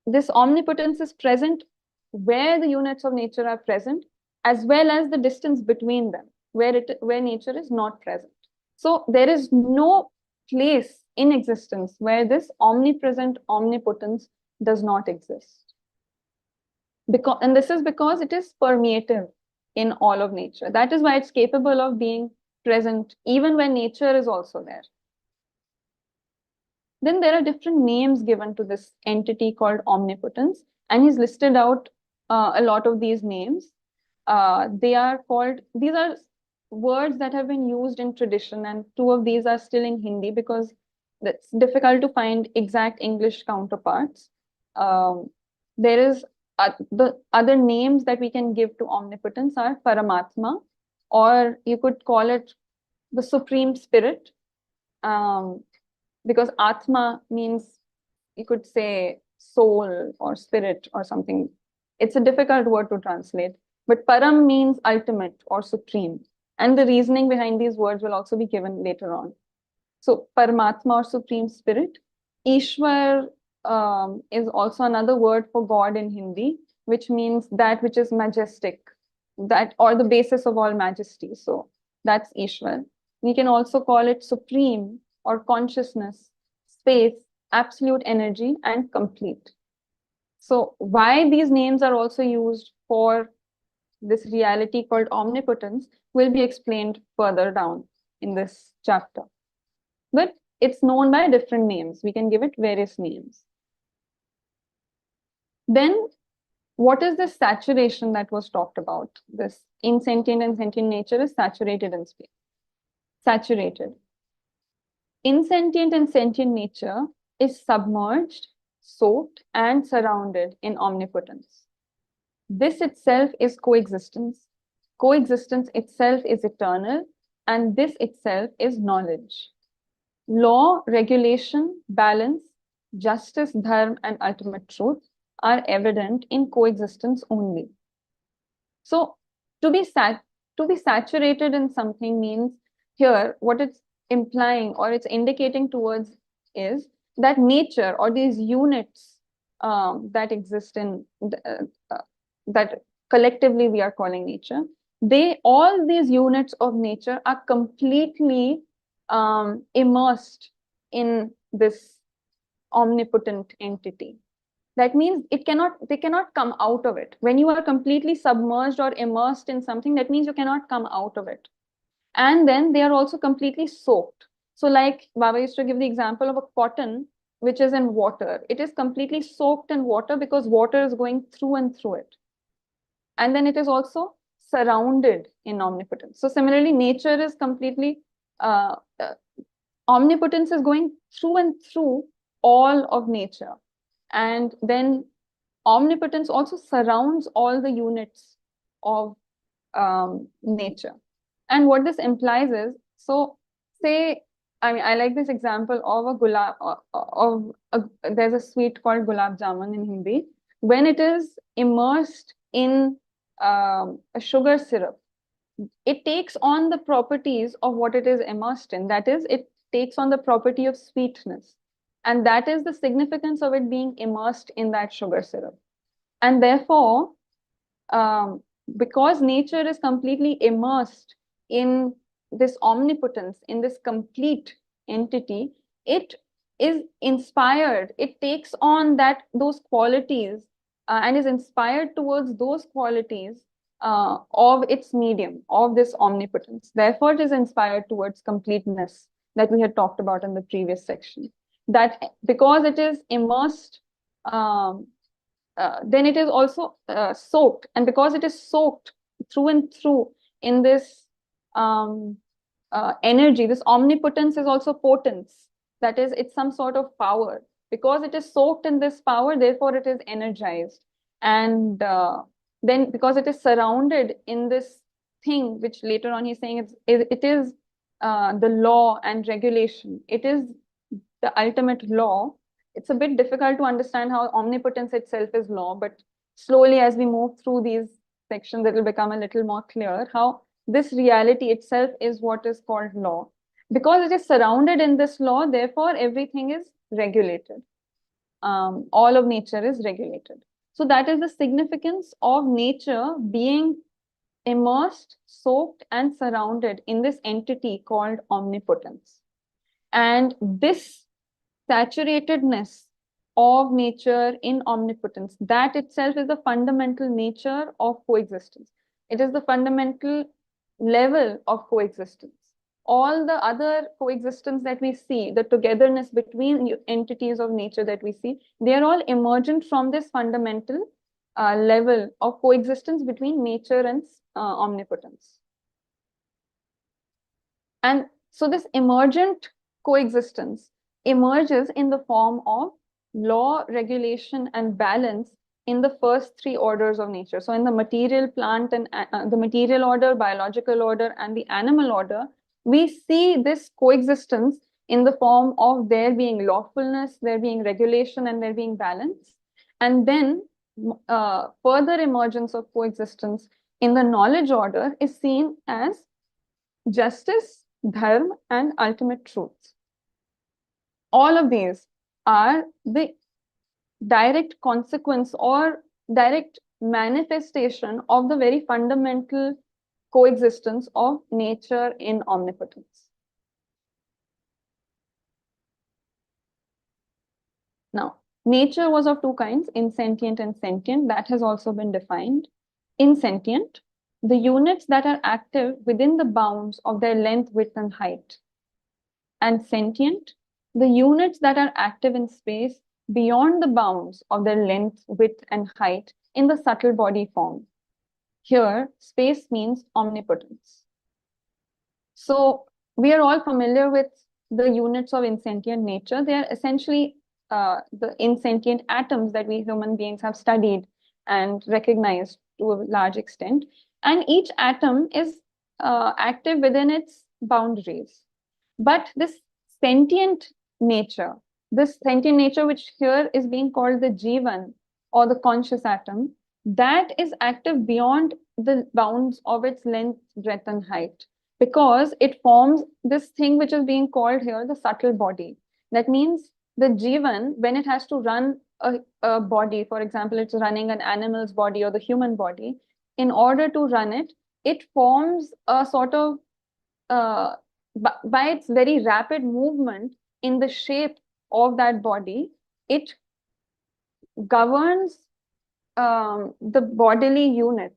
this omnipotence is present where the units of nature are present, as well as the distance between them, where nature is not present. So there is no place in existence where this omnipresent omnipotence does not exist. And this is because it is permeative in all of nature. That is why it's capable of being present even when nature is also there. Then there are different names given to this entity called omnipotence, and he's listed out a lot of these names. These are words that have been used in tradition, and two of these are still in Hindi because it's difficult to find exact English counterparts. There is the other names that we can give to omnipotence are Paramatma, or you could call it the Supreme Spirit, because Atma means, you could say, soul or spirit or something. It's a difficult word to translate, but Param means ultimate or supreme. And the reasoning behind these words will also be given later on. So Paramatma or Supreme Spirit. Ishwar is also another word for God in Hindi, which means that which is majestic, that or the basis of all majesty. So that's Ishwar. We can also call it supreme or consciousness, space, absolute energy, and complete. So why these names are also used for this reality called omnipotence will be explained further down in this chapter. But it's known by different names. We can give it various names. Then, what is the saturation that was talked about? This insentient and sentient nature is saturated in space. Saturated. Insentient and sentient nature is submerged, soaked, and surrounded in omnipotence. This itself is coexistence. Coexistence itself is eternal, and this itself is knowledge. Law, regulation, balance, justice, dharma, and ultimate truth are evident in coexistence only. So, to be saturated in something means here what it's implying or it's indicating towards is that nature or these units that exist in that collectively we are calling nature, all these units of nature are completely immersed in this omnipotent entity. That means they cannot come out of it. When you are completely submerged or immersed in something, that means you cannot come out of it. And then they are also completely soaked. So like Baba used to give the example of a cotton which is in water. It is completely soaked in water because water is going through and through it. And then it is also surrounded in omnipotence. So similarly, nature is completely, omnipotence is going through and through all of nature. And then omnipotence also surrounds all the units of nature. And what this implies is, so say, I like this example of there's a sweet called gulab jamun in Hindi. When it is immersed in a sugar syrup, it takes on the properties of what it is immersed in. That is, it takes on the property of sweetness. And that is the significance of it being immersed in that sugar syrup. And therefore, because nature is completely immersed in this omnipotence, in this complete entity, it is inspired. It takes on those qualities and is inspired towards those qualities of its medium, of this omnipotence. Therefore, it is inspired towards completeness that we had talked about in the previous section. That because it is immersed, then it is also soaked. And because it is soaked through and through in this energy, this omnipotence is also potence. That is, it's some sort of power. Because it is soaked in this power, therefore it is energized. And then because it is surrounded in this thing, which later on he's saying it is the law and regulation. It is the ultimate law. It's a bit difficult to understand how omnipotence itself is law, but slowly as we move through these sections, it will become a little more clear how this reality itself is what is called law. Because it is surrounded in this law, therefore everything is regulated. All of nature is regulated. So that is the significance of nature being immersed, soaked, and surrounded in this entity called omnipotence. And this saturatedness of nature in omnipotence, that itself is the fundamental nature of coexistence. It is the fundamental level of coexistence. All the other coexistence that we see, the togetherness between entities of nature that we see, they are all emergent from this fundamental level of coexistence between nature and omnipotence. And so this emergent coexistence emerges in the form of law, regulation, and balance in the first three orders of nature. So in the material, plant, and the material order, biological order, and the animal order, we see this coexistence in the form of there being lawfulness, there being regulation, and there being balance. And then further emergence of coexistence in the knowledge order is seen as justice, dharma, and ultimate truth. All of these are the direct consequence or direct manifestation of the very fundamental coexistence of nature in omnipotence. Now, nature was of two kinds, insentient and sentient. That has also been defined. Insentient, the units that are active within the bounds of their length, width, and height. And sentient, the units that are active in space beyond the bounds of their length, width, and height in the subtle body form. Here, space means omnipotence. So we are all familiar with the units of insentient nature. They are essentially the insentient atoms that we human beings have studied and recognized to a large extent. And each atom is active within its boundaries. But this sentient nature, which here is being called the Jivan or the conscious atom, that is active beyond the bounds of its length, breadth, and height, because it forms this thing which is being called here the subtle body. That means the Jivan, when it has to run a body, for example, it's running an animal's body or the human body, in order to run it, it forms a sort of by its very rapid movement in the shape of that body, it governs the bodily unit.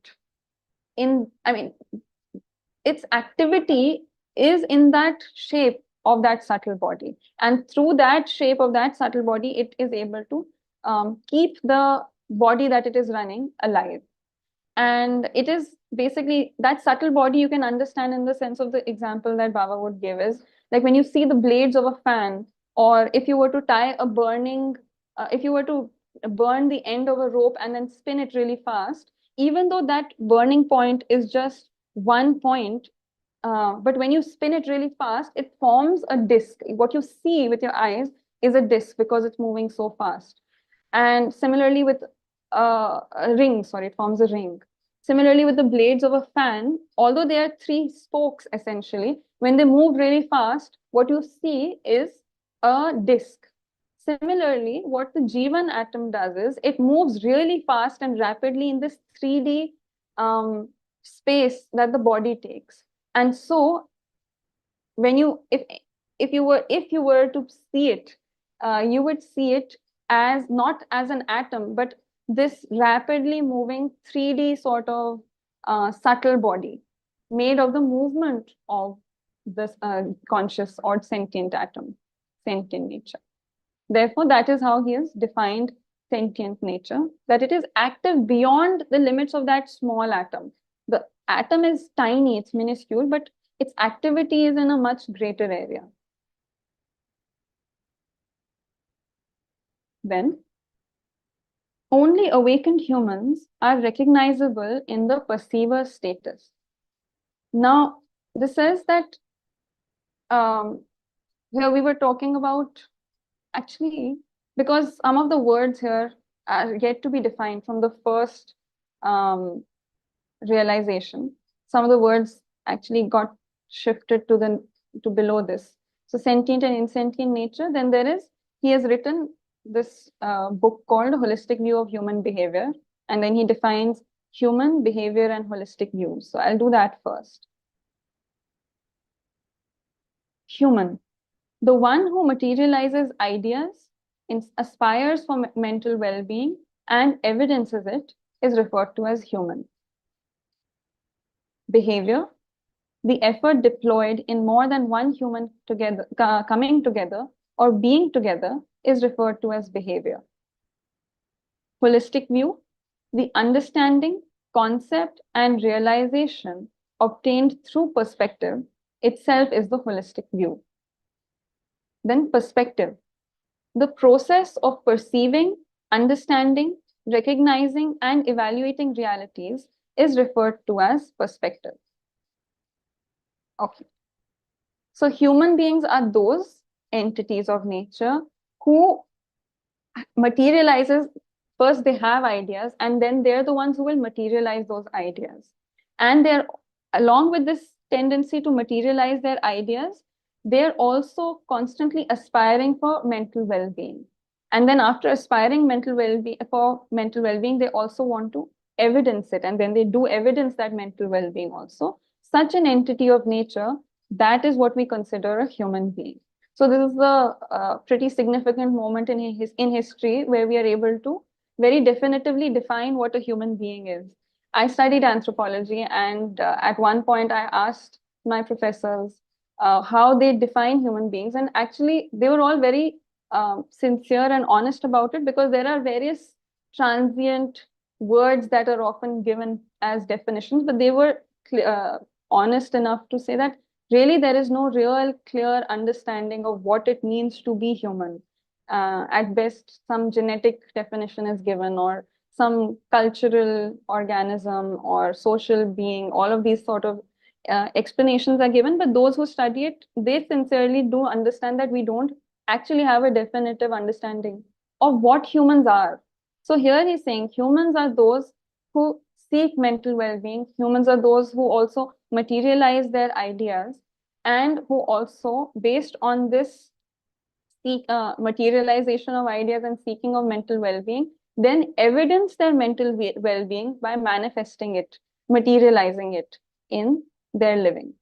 Its activity is in that shape of that subtle body. And through that shape of that subtle body, it is able to keep the body that it is running alive. And it is basically that subtle body you can understand in the sense of the example that Baba would give is like when you see the blades of a fan, or if you were to tie a burning, if you were to burn the end of a rope and then spin it really fast, even though that burning point is just one point, but when you spin it really fast, it forms a disc. What you see with your eyes is a disc because it's moving so fast. And similarly with a ring, sorry, it forms a ring. Similarly with the blades of a fan, although they are three spokes essentially, when they move really fast, what you see is a disc. Similarly, what the Jivan atom does is it moves really fast and rapidly in this 3D space that the body takes. And so when you if you were to see it, you would see it as not as an atom, but this rapidly moving 3D sort of subtle body made of the movement of this conscious or sentient atom, sentient nature. Therefore, that is how he has defined sentient nature, that it is active beyond the limits of that small atom. The atom is tiny, it's minuscule, but its activity is in a much greater area. Then, only awakened humans are recognizable in the perceiver status. Now, this says that um, here we were talking about actually, because some of the words here are yet to be defined from the first um, realization. Some of the words actually got shifted to below this. So sentient and insentient nature. Then there is, he has written this book called Holistic View of Human Behavior, and then he defines human behavior and holistic views. So I'll do that first. Human, the one who materializes ideas, aspires for mental well-being, and evidences it, is referred to as human. Behavior, the effort deployed in more than one human together, coming together or being together, is referred to as behavior. Holistic view, the understanding, concept, and realization obtained through perspective itself is the holistic view. Then perspective, the process of perceiving, understanding, recognizing, and evaluating realities is referred to as perspective. Okay. So human beings are those entities of nature who materializes, first they have ideas, and then they're the ones who will materialize those ideas. And they're, along with this tendency to materialize their ideas, they're also constantly aspiring for mental well-being. And then after aspiring for mental well-being, they also want to evidence it. And then they do evidence that mental well-being also. Such an entity of nature, that is what we consider a human being. So this is a pretty significant moment in history where we are able to very definitively define what a human being is. I studied anthropology, and at one point I asked my professors how they define human beings, and actually they were all very sincere and honest about it, because there are various transient words that are often given as definitions, but they were honest enough to say that really there is no real clear understanding of what it means to be human. At best, some genetic definition is given, or some cultural organism or social being. All of these sort of explanations are given, but those who study it, they sincerely do understand that we don't actually have a definitive understanding of what humans are. So here he's saying humans are those who seek mental well-being. Humans are those who also materialize their ideas, and who also, based on this materialization of ideas and seeking of mental well-being, then evidence their mental well-being by manifesting it, materializing it in their living.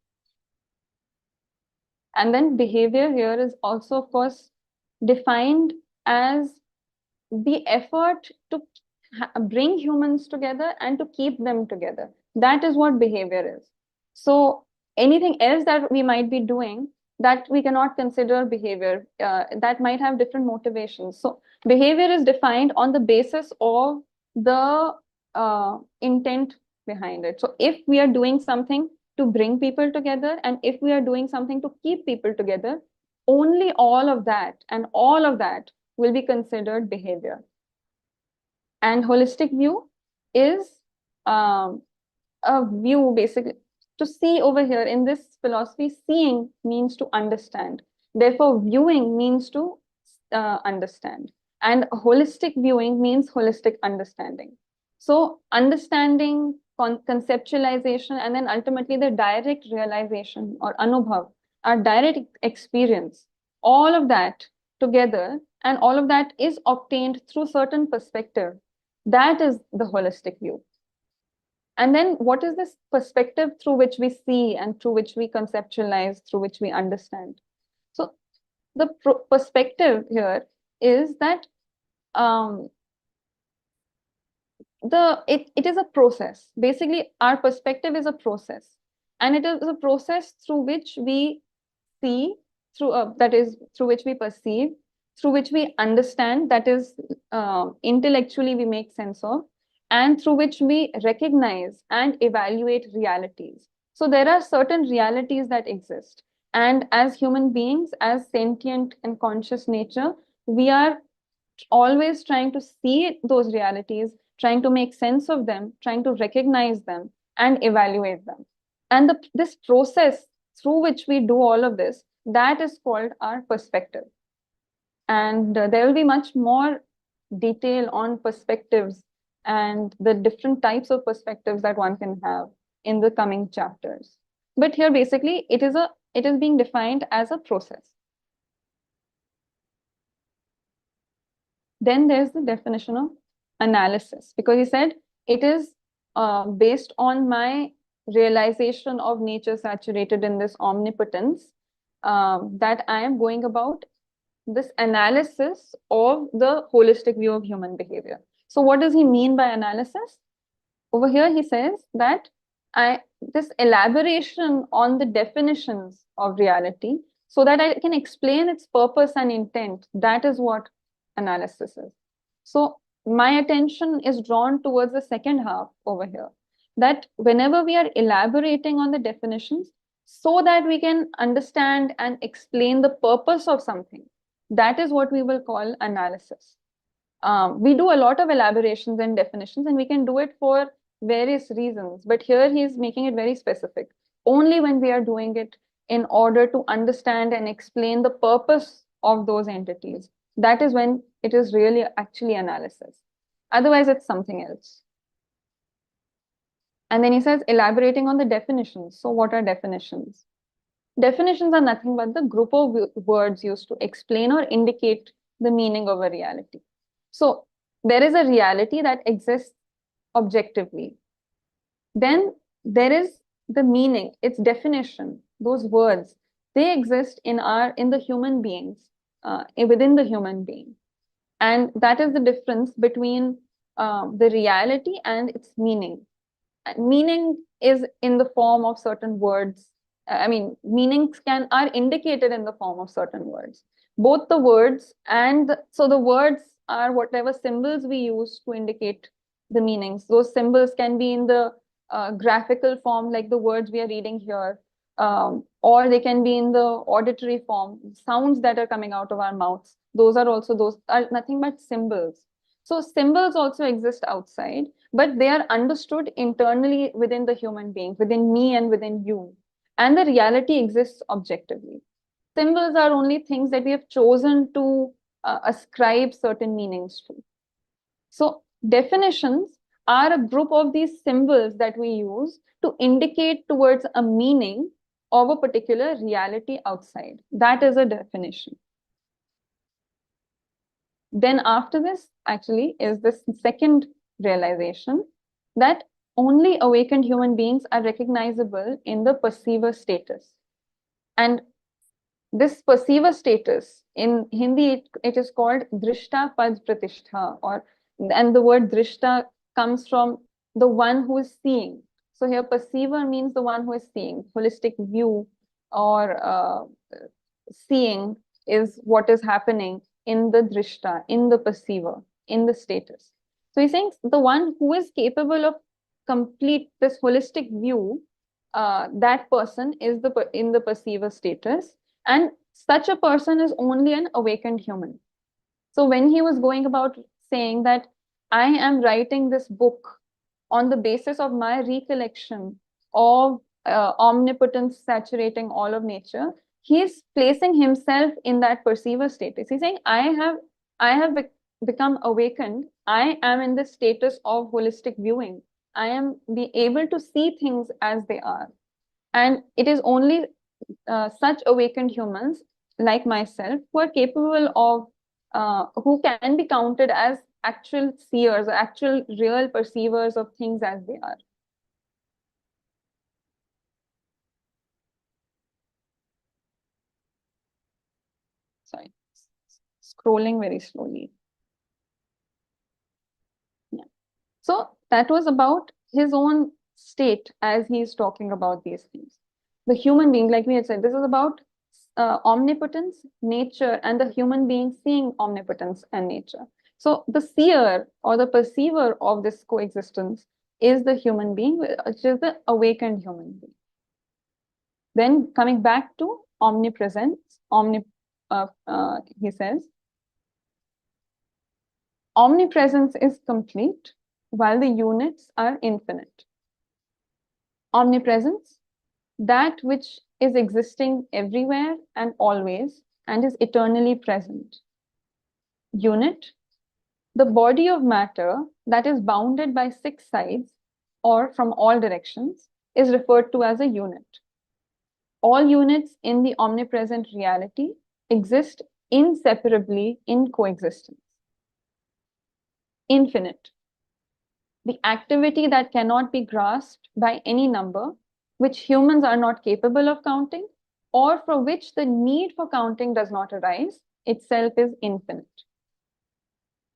And then behavior here is also, of course, defined as the effort to bring humans together and to keep them together. That is what behavior is. So anything else that we might be doing that we cannot consider behavior, that might have different motivations. So behavior is defined on the basis of the intent behind it. So if we are doing something to bring people together, and if we are doing something to keep people together, only all of that and all of that will be considered behavior. And holistic view is a view, basically, to see over here in this philosophy. Seeing means to understand. Therefore, viewing means to understand. And holistic viewing means holistic understanding. So understanding, conceptualization, and then ultimately the direct realization or anubhav, our direct experience, all of that together, and all of that is obtained through certain perspective. That is the holistic view. And then what is this perspective through which we see and through which we conceptualize, through which we understand? So the perspective here is that it is a process. Basically, our perspective is a process, and it is a process through which we see, that is through which we perceive, through which we understand, that is intellectually we make sense of, and through which we recognize and evaluate realities. So there are certain realities that exist, and as human beings, as sentient and conscious nature, we are always trying to see those realities, trying to make sense of them, trying to recognize them and evaluate them. And this process through which we do all of this, that is called our perspective. And there will be much more detail on perspectives and the different types of perspectives that one can have in the coming chapters. But here, basically, it is being defined as a process. Then there's the definition of analysis, because he said it is based on my realization of nature saturated in this omnipotence that I am going about this analysis of the holistic view of human behavior. So what does he mean by analysis? Over here, he says that this elaboration on the definitions of reality so that I can explain its purpose and intent, that is what analysis is. So my attention is drawn towards the second half over here, that whenever we are elaborating on the definitions so that we can understand and explain the purpose of something, that is what we will call analysis. We do a lot of elaborations and definitions, and we can do it for various reasons. But here he's making it very specific. Only when we are doing it in order to understand and explain the purpose of those entities, that is when it is really actually analysis. Otherwise, it's something else. And then he says, elaborating on the definitions. So what are definitions? Definitions are nothing but the group of words used to explain or indicate the meaning of a reality. So there is a reality that exists objectively. Then there is the meaning, its definition, those words, they exist in the human beings, within the human being. And that is the difference between the reality and its meaning. Meaning is in the form of certain words. Meanings are indicated in the form of certain words. Both the words so the words are whatever symbols we use to indicate the meanings. Those symbols can be in the graphical form, like the words we are reading here, or they can be in the auditory form, sounds that are coming out of our mouths. Those are nothing but symbols. So symbols also exist outside, but they are understood internally within the human being, within me and within you. And the reality exists objectively. Symbols are only things that we have chosen to ascribe certain meanings to. So definitions are a group of these symbols that we use to indicate towards a meaning of a particular reality outside. That is a definition. Then after this, actually, is this second realization that only awakened human beings are recognizable in the perceiver status. And this perceiver status, in Hindi, it is called Drishta Pad Pratishtha, and the word Drishta comes from the one who is seeing. So here, perceiver means the one who is seeing. Holistic view or seeing is what is happening in the drishta, in the perceiver, in the status. So he's saying the one who is capable of complete this holistic view, that person is in the perceiver status, and such a person is only an awakened human. So when he was going about saying that I am writing this book on the basis of my recollection of omnipotence saturating all of nature, he's placing himself in that perceiver status. He's saying, I have become awakened. I am in the status of holistic viewing. I am be able to see things as they are. And it is only such awakened humans like myself who are capable of, who can be counted as actual seers, actual real perceivers of things as they are. Sorry, scrolling very slowly. Yeah. So that was about his own state as he's talking about these things. The human being, like we had said, this is about omnipotence, nature, and the human being seeing omnipotence and nature. So the seer or the perceiver of this coexistence is the human being, which is the awakened human being. Then coming back to omnipresence, he says, Omnipresence is complete while the units are infinite. Omnipresence, that which is existing everywhere and always and is eternally present. Unit, the body of matter that is bounded by six sides or from all directions is referred to as a unit. All units in the omnipresent reality exist inseparably in coexistence. Infinite, the activity that cannot be grasped by any number, which humans are not capable of counting, or for which the need for counting does not arise, itself is infinite.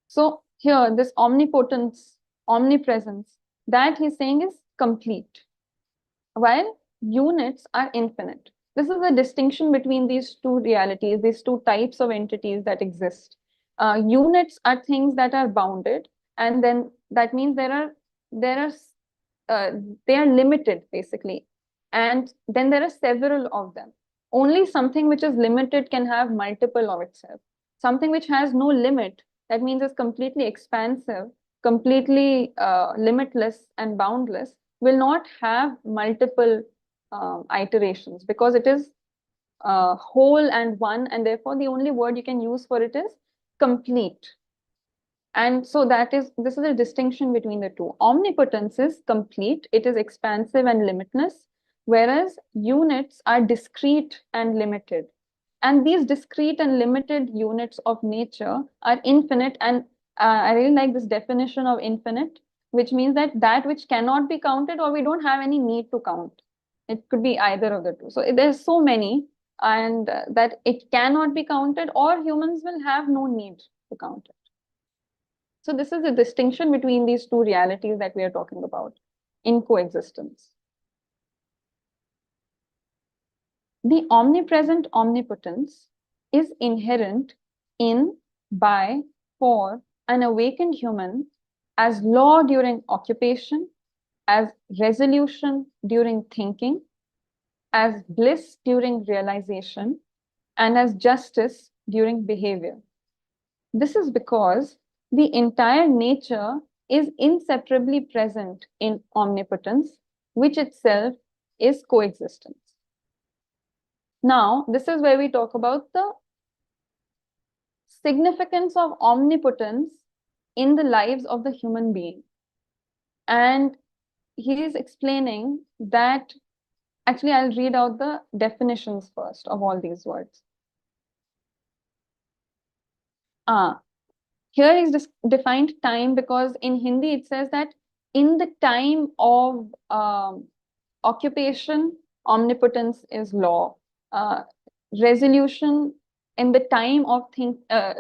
So here, this omnipotence, omnipresence, that he's saying is complete, while units are infinite. This is the distinction between these two realities, these two types of entities that exist. Units are things that are bounded, and then that means there are uh, they are limited basically, and then there are several of them. Only something which is limited can have multiple of itself. Something which has no limit, that means is completely expansive, completely limitless and boundless, will not have multiple iterations because it is whole and one, and therefore the only word you can use for it is complete. And so this is a distinction between the two. Omnipotence is complete, it is expansive and limitless, whereas units are discrete and limited. And these discrete and limited units of nature are infinite. And I really like this definition of infinite, which means that which cannot be counted, or we don't have any need to count. It could be either of the two. So there's so many, and that it cannot be counted, or humans will have no need to count it. So this is the distinction between these two realities that we are talking about in coexistence. The omnipresent omnipotence is inherent in, by, for an awakened human as law during occupation, as resolution during thinking, as bliss during realization, and as justice during behavior. This is because the entire nature is inseparably present in omnipotence, which itself is coexistence. Now, this is where we talk about the significance of omnipotence in the lives of the human being. And he is explaining that, actually, I'll read out the definitions first of all these words. Here is defined time, because in Hindi it says that in the time of occupation, omnipotence is law. Resolution in the time of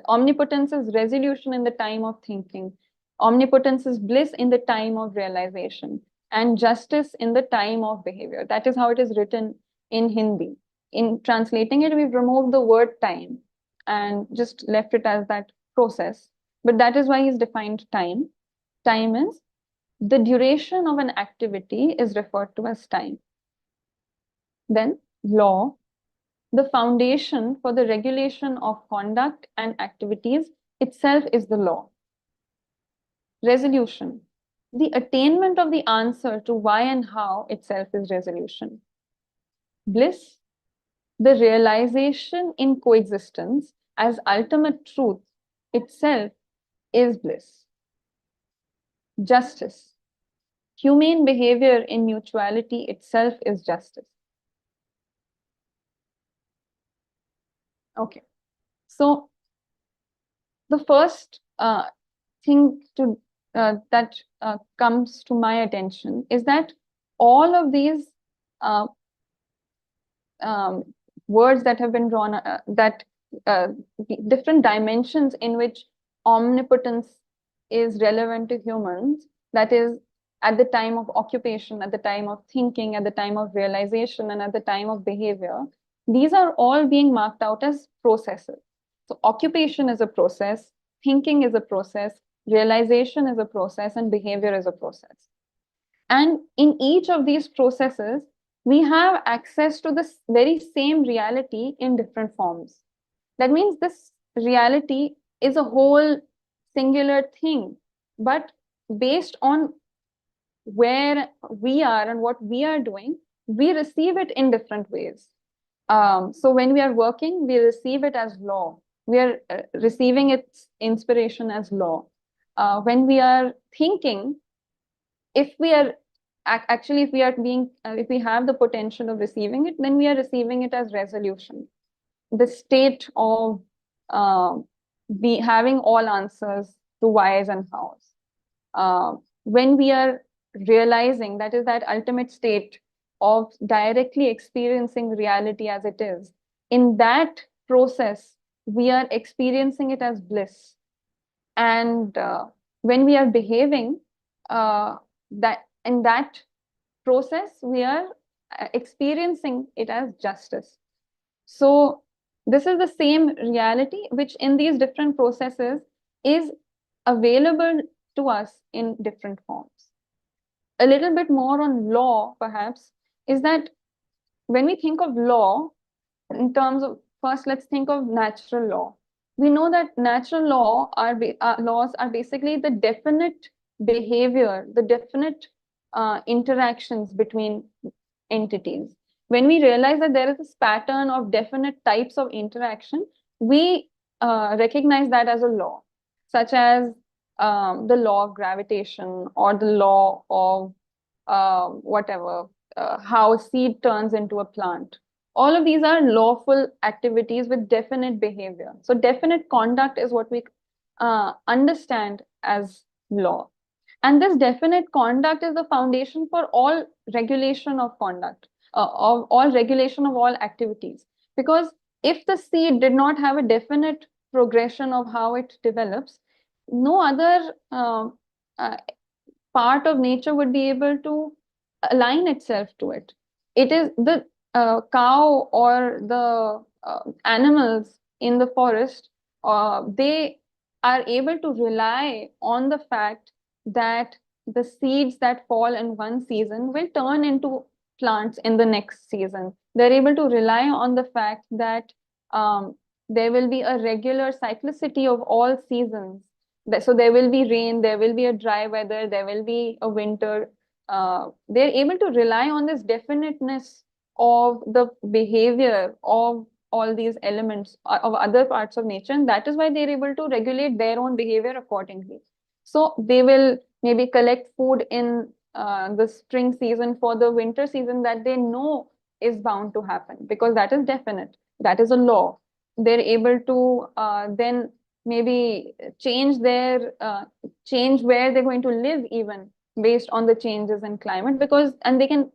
omnipotence is resolution in the time of thinking. Omnipotence is bliss in the time of realization, and justice in the time of behavior. That is how it is written in Hindi. In translating it, we've removed the word time and just left it as that process. But that is why he's defined time. Time is the duration of an activity is referred to as time. Then law, the foundation for the regulation of conduct and activities itself is the law. Resolution, the attainment of the answer to why and how itself is resolution. Bliss, the realization in coexistence as ultimate truth itself is bliss. Justice, humane behavior in mutuality itself is justice. Okay, so the first thing that comes to my attention is that all of these words that have been drawn, different dimensions in which omnipotence is relevant to humans, that is at the time of occupation, at the time of thinking, at the time of realization, and at the time of behavior, these are all being marked out as processes. So occupation is a process, thinking is a process, realization is a process, and behavior is a process. And in each of these processes, we have access to this very same reality in different forms. That means this reality is a whole singular thing, but based on where we are and what we are doing, we receive it in different ways. So when we are working, we receive it as law. We are receiving its inspiration as law. When we are thinking, if we are actually, if we are being, if we have the potential of receiving it, then we are receiving it as resolution, the state of uh, be having all answers to whys and hows. When we are realizing, that is that ultimate state of directly experiencing reality as it is, in that process, we are experiencing it as bliss. And when we are behaving, that in that process, we are experiencing it as justice. So this is the same reality, which in these different processes is available to us in different forms. A little bit more on law, perhaps, is that when we think of law, in terms of, first, let's think of natural law. We know that natural laws are basically the definite behavior, the definite interactions between entities. When we realize that there is this pattern of definite types of interaction, we recognize that as a law, such as the law of gravitation or the law of whatever, how a seed turns into a plant. All of these are lawful activities with definite behavior. So definite conduct is what we understand as law. And this definite conduct is the foundation for all regulation of conduct, of all regulation of all activities. Because if the seed did not have a definite progression of how it develops, no other uh, part of nature would be able to align itself to it. It is the cow or the animals in the forest, they are able to rely on the fact that the seeds that fall in one season will turn into plants in the next season. They're able to rely on the fact that there will be a regular cyclicity of all seasons. So there will be rain, there will be a dry weather, there will be a winter. They're able to rely on this definiteness of the behavior of all these elements of other parts of nature, and that is why they're able to regulate their own behavior accordingly. So they will maybe collect food in the spring season for the winter season that they know is bound to happen, because that is definite, that is a law. They're able to then maybe change where they're going to live, even based on the changes in climate, because and they can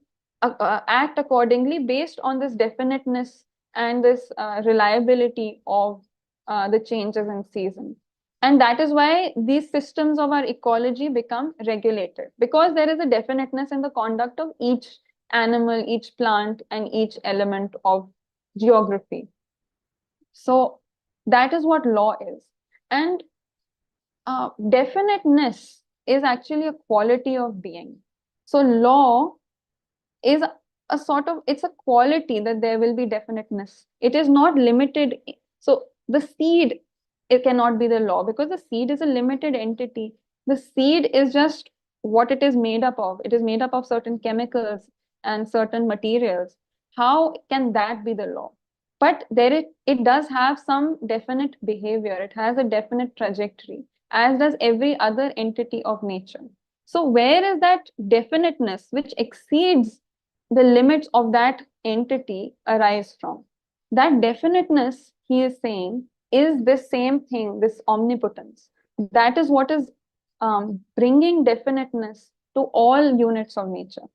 act accordingly based on this definiteness and this reliability of the changes in season. And that is why these systems of our ecology become regulated, because there is a definiteness in the conduct of each animal, each plant, and each element of geography. So that is what law is. And definiteness is actually a quality of being. So law is a sort of, it's a quality that there will be definiteness. It is not limited. So the seed, it cannot be the law, because the seed is a limited entity. The seed is just what it is made up of. It is made up of certain chemicals and certain materials. How can that be the law? But it does have some definite behavior. It has a definite trajectory, as does every other entity of nature. So where is that definiteness which exceeds the limits of that entity arise from? That definiteness, he is saying, is this same thing, this omnipotence. That is what is bringing definiteness to all units of nature.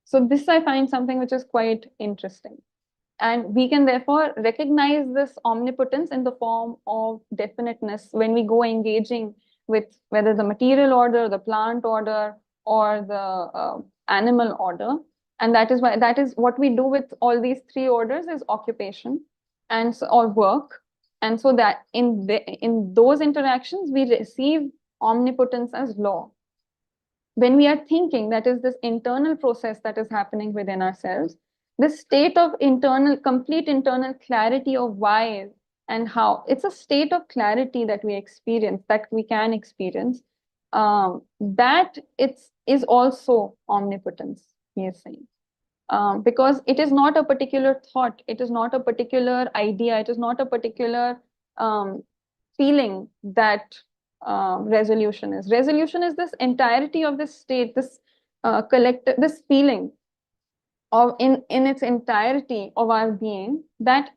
So this I find something which is quite interesting. And we can therefore recognize this omnipotence in the form of definiteness when we go engaging with whether the material order, the plant order, or the animal order. And that is what we do with all these three orders, is occupation and so, or work. And so that in those interactions, we receive omnipotence as law. When we are thinking, that is this internal process that is happening within ourselves, this state of complete internal clarity of why and how it's a state of clarity that we experience, that we can experience, that is also omnipotence, he is saying. Because it is not a particular thought, it is not a particular idea, it is not a particular um, feeling that resolution is. Resolution is this entirety of this state, this collective, this feeling of in its entirety of our being, that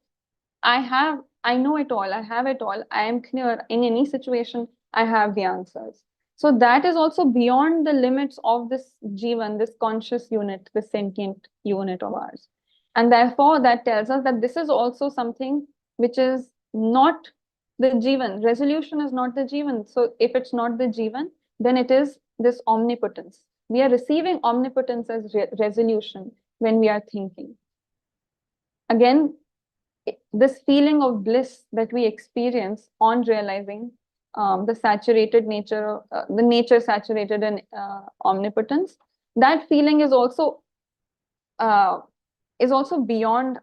I know it all, I have it all, I am clear in any situation, I have the answers. So that is also beyond the limits of this Jivan, this conscious unit, this sentient unit of ours. And therefore, that tells us that this is also something which is not the Jivan. Resolution is not the Jivan. So if it's not the Jivan, then it is this omnipotence. We are receiving omnipotence as resolution when we are thinking. Again, this feeling of bliss that we experience on realizing the saturated nature, the nature saturated in omnipotence, that feeling uh, is also beyond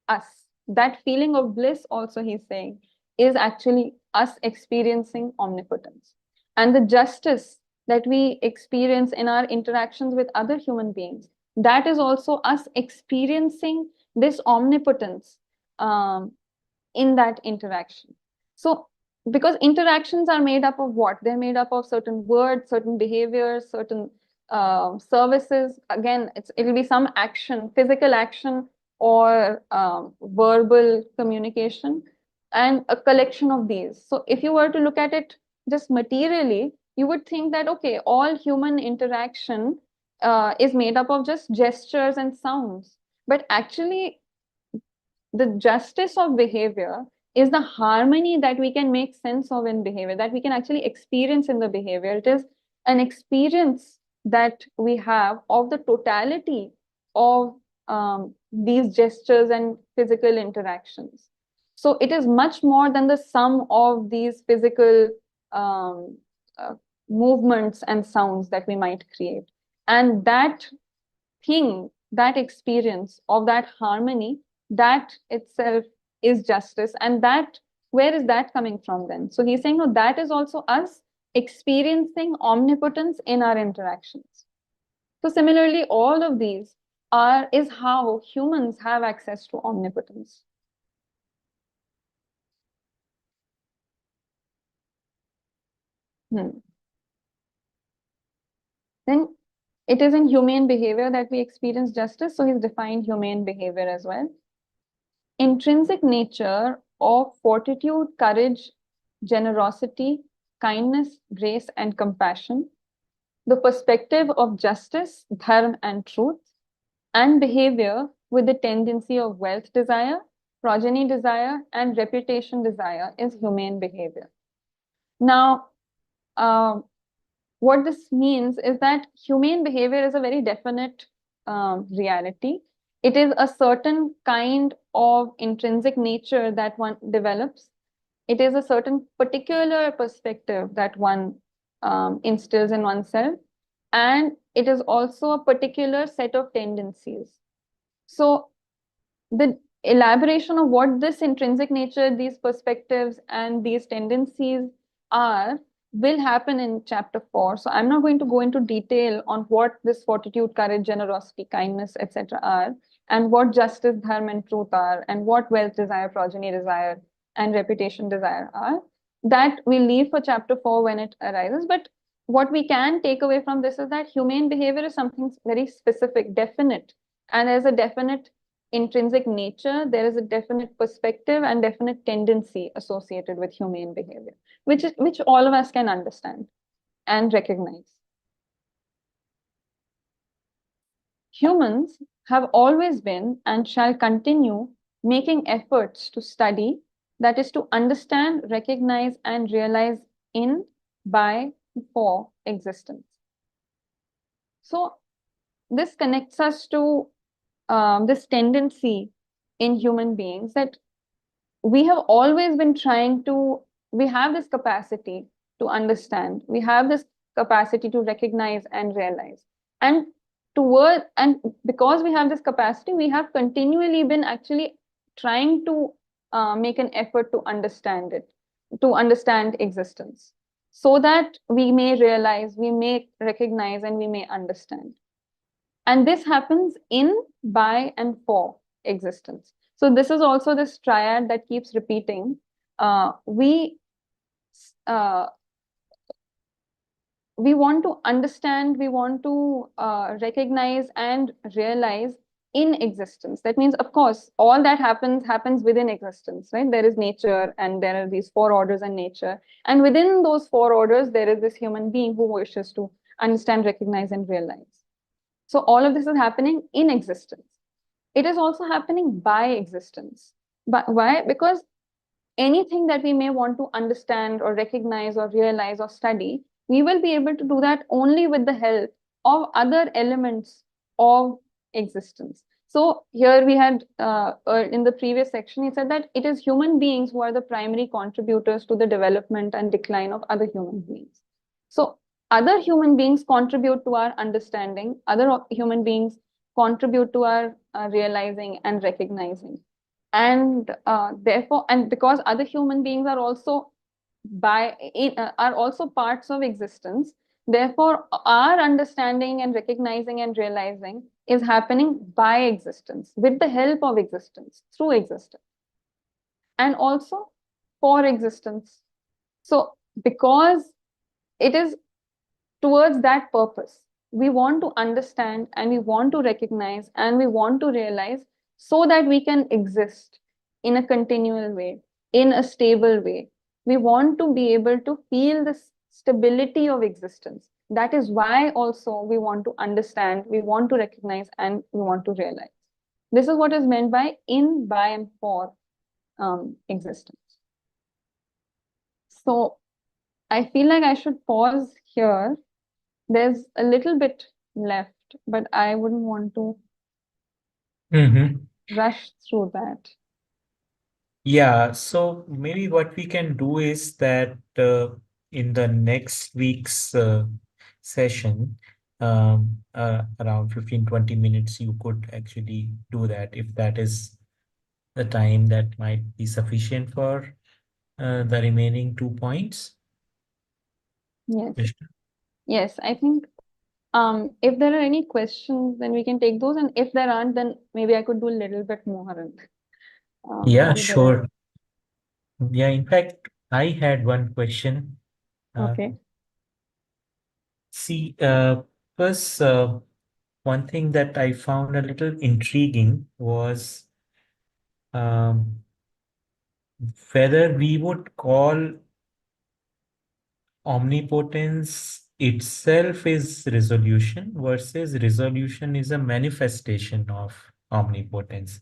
us. That feeling of bliss, also he's saying, is actually us experiencing omnipotence. And the justice that we experience in our interactions with other human beings, that is also us experiencing this omnipotence um, in that interaction. So, because interactions are made up of what? They're made up of certain words, certain behaviors, certain services. Again, it'll be some action, physical action, or verbal communication, and a collection of these. So, if you were to look at it just materially, you would think that, okay, all human interaction is made up of just gestures and sounds. But actually, the justice of behavior is the harmony that we can make sense of in behavior, that we can actually experience in the behavior. It is an experience that we have of the totality of these gestures and physical interactions. So it is much more than the sum of these physical um, uh, movements and sounds that we might create. And that thing, that experience of that harmony, that itself is justice. And that, where is that coming from then? So he's saying, no, that is also us experiencing omnipotence in our interactions. So similarly, all of these is how humans have access to omnipotence. Hmm. Then it is in humane behavior that we experience justice. So he's defined humane behavior as well. Intrinsic nature of fortitude, courage, generosity, kindness, grace, and compassion, the perspective of justice, dharma, and truth, and behavior with the tendency of wealth desire, progeny desire, and reputation desire is humane behavior. Now, uh, what this means is that humane behavior is a very definite reality. It is a certain kind of intrinsic nature that one develops. It is a certain particular perspective that one instills in oneself. And it is also a particular set of tendencies. So the elaboration of what this intrinsic nature, these perspectives, and these tendencies are will happen in chapter 4. So I'm not going to go into detail on what this fortitude, courage, generosity, kindness, etc. are, and what justice, dharma, and truth are, and what wealth desire, progeny desire, and reputation desire are. That we leave for chapter 4 when it arises. But what we can take away from this is that humane behavior is something very specific, definite, and there's a definite intrinsic nature, there is a definite perspective and definite tendency associated with humane behavior, which all of us can understand and recognize. Humans have always been and shall continue making efforts to study, that is to understand, recognize, and realize in, by, for existence. So this connects us to this tendency in human beings that we have always been trying to, we have this capacity to understand, we have this capacity to recognize and realize. And and because we have this capacity, we have continually been actually trying to make an effort to understand it, to understand existence, so that we may realize, we may recognize, and we may understand. And this happens in, by, and for existence. So this is also this triad that keeps repeating. Uh, we want to understand, we want to recognize and realize in existence. That means, of course, all that happens within existence, right? There is nature, and there are these four orders in nature, and within those four orders there is this human being who wishes to understand, recognize, and realize. So all of this is happening in existence. It is also happening by existence. But why? Because anything that we may want to understand or recognize or realize or study, we will be able to do that only with the help of other elements of existence. So here we had, in the previous section, he said that it is human beings who are the primary contributors to the development and decline of other human beings. So other human beings contribute to our understanding, other human beings contribute to our realizing and recognizing. And therefore, and because other human beings are also are also parts of existence, therefore our understanding and recognizing and realizing is happening by existence, with the help of existence, through existence, and also for existence. So because it is towards that purpose, we want to understand, and we want to recognize, and we want to realize, so that we can exist in a continual way, in a stable way. We want to be able to feel the stability of existence. That is why also we want to understand, we want to recognize, and we want to realize. This is what is meant by in, by, and for existence. So I feel like I should pause here. There's a little bit left, but I wouldn't want to Mm-hmm. rush through that. Yeah, so maybe what we can do is that in the next week's session, around 15-20 minutes, you could actually do that if that is the time that might be sufficient for the remaining 2 points. Yes. Drishta? Yes, I think if there are any questions, then we can take those. And if there aren't, then maybe I could do a little bit more and Yeah, do the rest. sure. Yeah, in fact, I had one question. Uh, Okay. see, first, one thing that I found a little intriguing was um, whether we would call omnipotence itself is resolution versus resolution is a manifestation of omnipotence.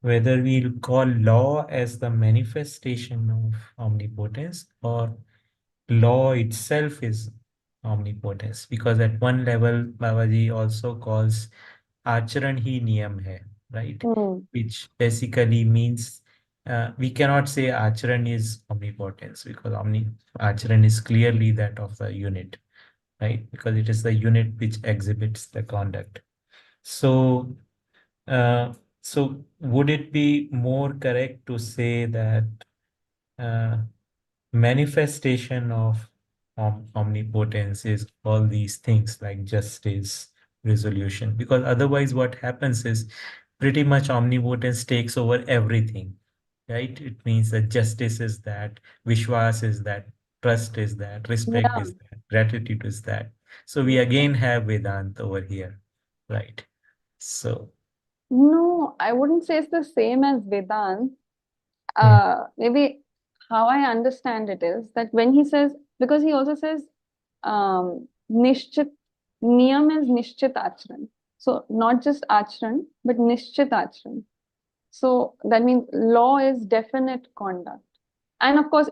Whether we'll call law as the manifestation of omnipotence or law itself is omnipotence. Because at one level, Babaji also calls आचरण ही नियम है, right? Hmm. Which basically means we cannot say आचरण is omnipotence because आचरण is clearly that of the unit, right? Because it is the unit which exhibits the conduct. So, uh, so would it be more correct to say that uh, manifestation of omnipotence is all these things like justice, resolution? Because otherwise what happens is pretty much omnipotence takes over everything, right? It means that justice is that, vishwas is that, trust is that, respect Yeah. is that, gratitude is that. So we Yeah. again have Vedanta over here, right? So No, I wouldn't say it's the same as Vedant. mm, Maybe how I understand it is that when he says, because he also says, nishchit, niyam is nishchit achran. So not just achran, but nishchit achran. So that means law is definite conduct. And of course,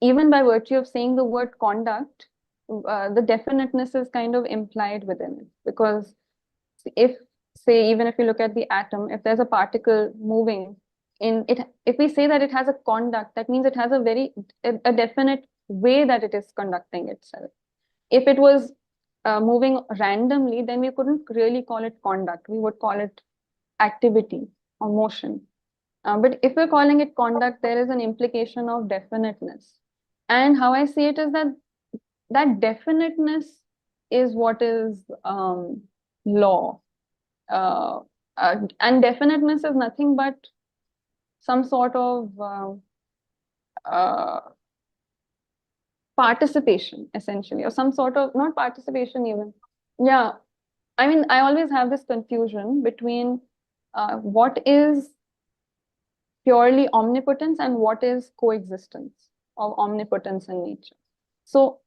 even by virtue of saying the word conduct, the definiteness is kind of implied within it. Because if, say, even if you look at the atom, if there's a particle moving in it, if we say that it has a conduct, that means it has a definite way that it is conducting itself. If it was moving randomly, then we couldn't really call it conduct. We would call it activity or motion. But if we're calling it conduct, there is an implication of definiteness. And how I see it is that that definiteness is what is law. Uh, and definiteness is nothing but some sort of uh, participation, essentially, or some sort of not participation even. Yeah, I mean, I always have this confusion between what is purely omnipotence and what is coexistence of omnipotence and nature. So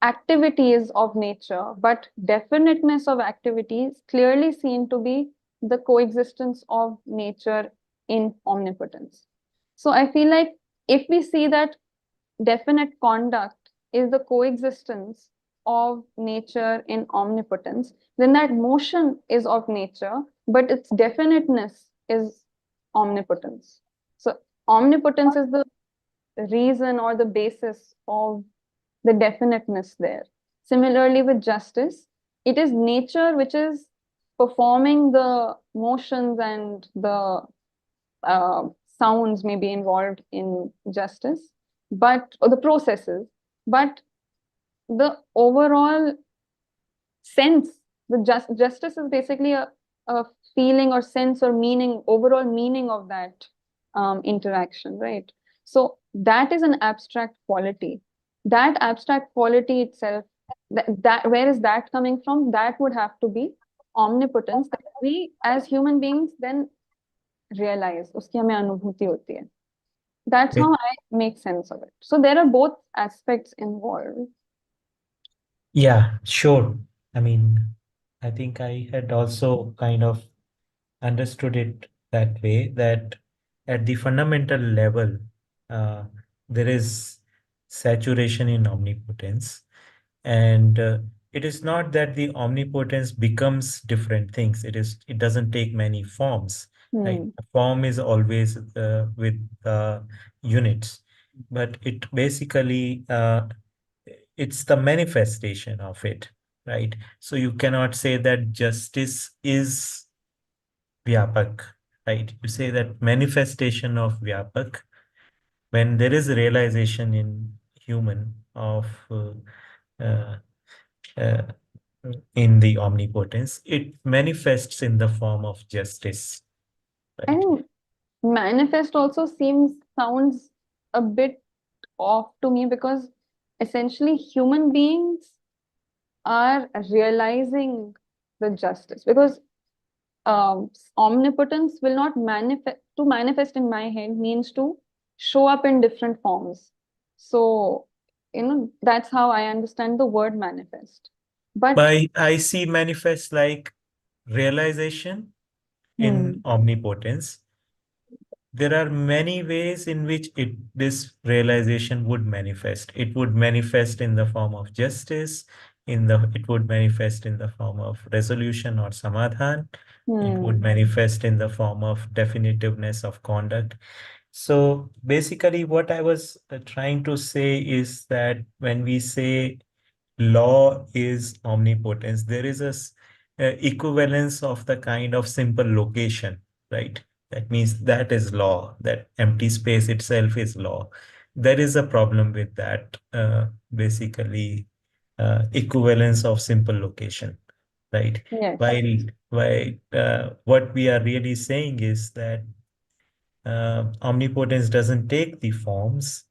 activities of nature, but definiteness of activities clearly seen to be the coexistence of nature in omnipotence. So I feel like if we see that definite conduct is the coexistence of nature in omnipotence, then that motion is of nature, but its definiteness is omnipotence. So omnipotence is the reason or the basis of the definiteness there. Similarly, with justice, it is nature which is performing the motions and the uh, sounds may be involved in justice, but or the processes, but the overall sense, the justice is basically a feeling or sense or meaning, overall meaning of that interaction, right? So that is an abstract quality. That abstract quality itself, that where is that coming from? That would have to be omnipotence that we as human beings then realize. उसकी हमें अनुभूति होती है. That's how I make sense of it. So there are both aspects involved. Yeah, sure. I mean, I think I had also kind of understood it that way, that at the fundamental level, uh, there is saturation in omnipotence. And it is not that the omnipotence becomes different things. It doesn't take many forms. Like Hmm. a form is always with units, but it basically it's the manifestation of it, right? So you cannot say that justice is Vyapak, right? You say that manifestation of Vyapak when there is a realization in human of uh, uh, in the omnipotence, it manifests in the form of justice, right? And manifest also sounds a bit off to me because essentially human beings are realizing the justice because omnipotence will not manifest. To manifest in my head means to show up in different forms. So that's how I understand the word manifest. But By I see manifest like realization in hmm, omnipotence. There are many ways in which this realization would manifest. It would manifest in the form of justice, it would manifest in the form of resolution or samadhan. It would hmm, manifest in the form of definitiveness of conduct. So basically, what I was trying to say is that when we say law is omnipotence, there is equivalence of the kind of simple location, right? That means that is law, that empty space itself is law. There is a problem with that, basically, equivalence of simple location, right? yes, While what we are really saying is that omnipotence doesn't take the forms,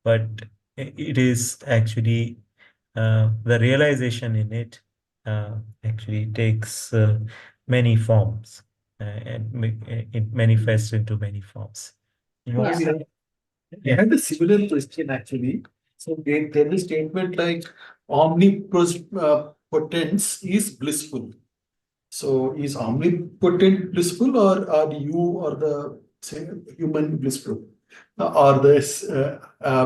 but it is actually the realization in it actually takes many forms and it manifests into many forms. You want to yeah, say that? I had a similar question actually. So there is statement like omnipotence is blissful. So is omnipotent blissful, or are you or the human blissful? Are the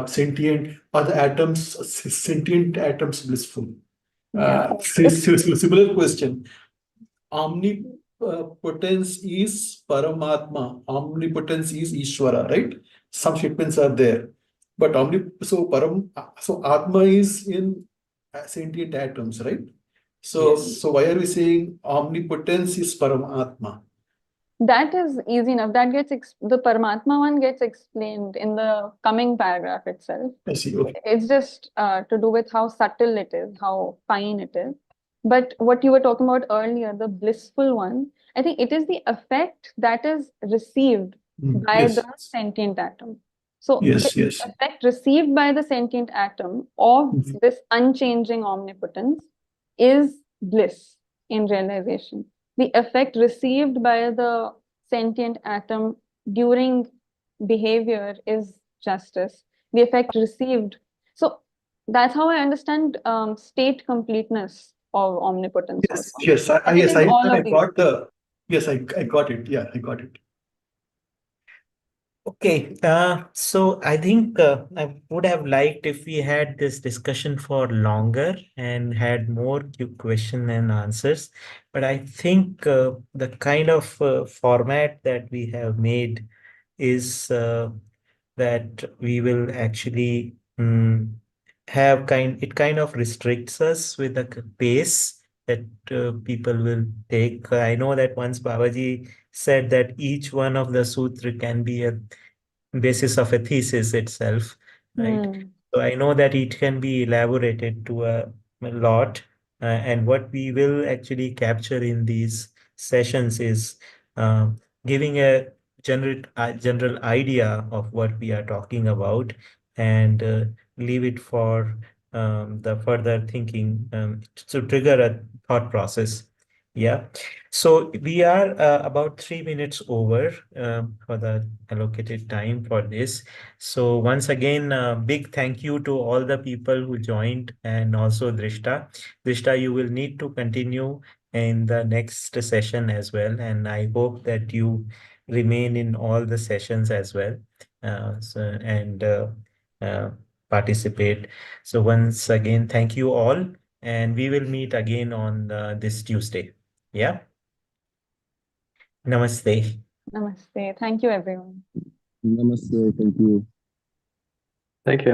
sentient, are the atoms, sentient atoms blissful? yeah. It's Similar question. Omnipotence is Paramatma. Omnipotence is Ishvara, right? Some statements are there. But so Atma is in sentient atoms, right? So Yes. so why are we saying omnipotence is Paramatma? That is easy enough. That gets the Paramatma one gets explained in the coming paragraph itself. I see. Okay. It's just to do with how subtle it is, how fine it is. But what you were talking about earlier, the blissful one, I think it is the effect that is received by Yes. the sentient atom. So Yes. the Yes. effect received by the sentient atom of this unchanging omnipotence is bliss in realization. The effect received by the sentient atom during behavior is justice. The effect received. So that's how I understand state completeness of omnipotence Yes. also. Yes. And it is all I of these. got the. Yes, I got it. Yeah, I got it. Okay, so I think I would have liked if we had this discussion for longer and had more question and answers. But I think the kind of format that we have made is that we will actually have it kind of restricts us with the pace that people will take. I know that once Babaji said that each one of the sutra can be a basis of a thesis itself, right? So I know that it can be elaborated to a lot, and what we will actually capture in these sessions is giving a general idea of what we are talking about, and leave it for the further thinking to trigger a thought process. Yeah. So we are about 3 minutes over for the allocated time for this. So once again, big thank you to all the people who joined, and also Drishta. Drishta, you will need to continue in the next session as well. And I hope that you remain in all the sessions as well, and uh, participate. So once again, thank you all. And we will meet again on this Tuesday. Yeah. Namaste. Namaste. Thank you, everyone. Namaste. Thank you. Thank you.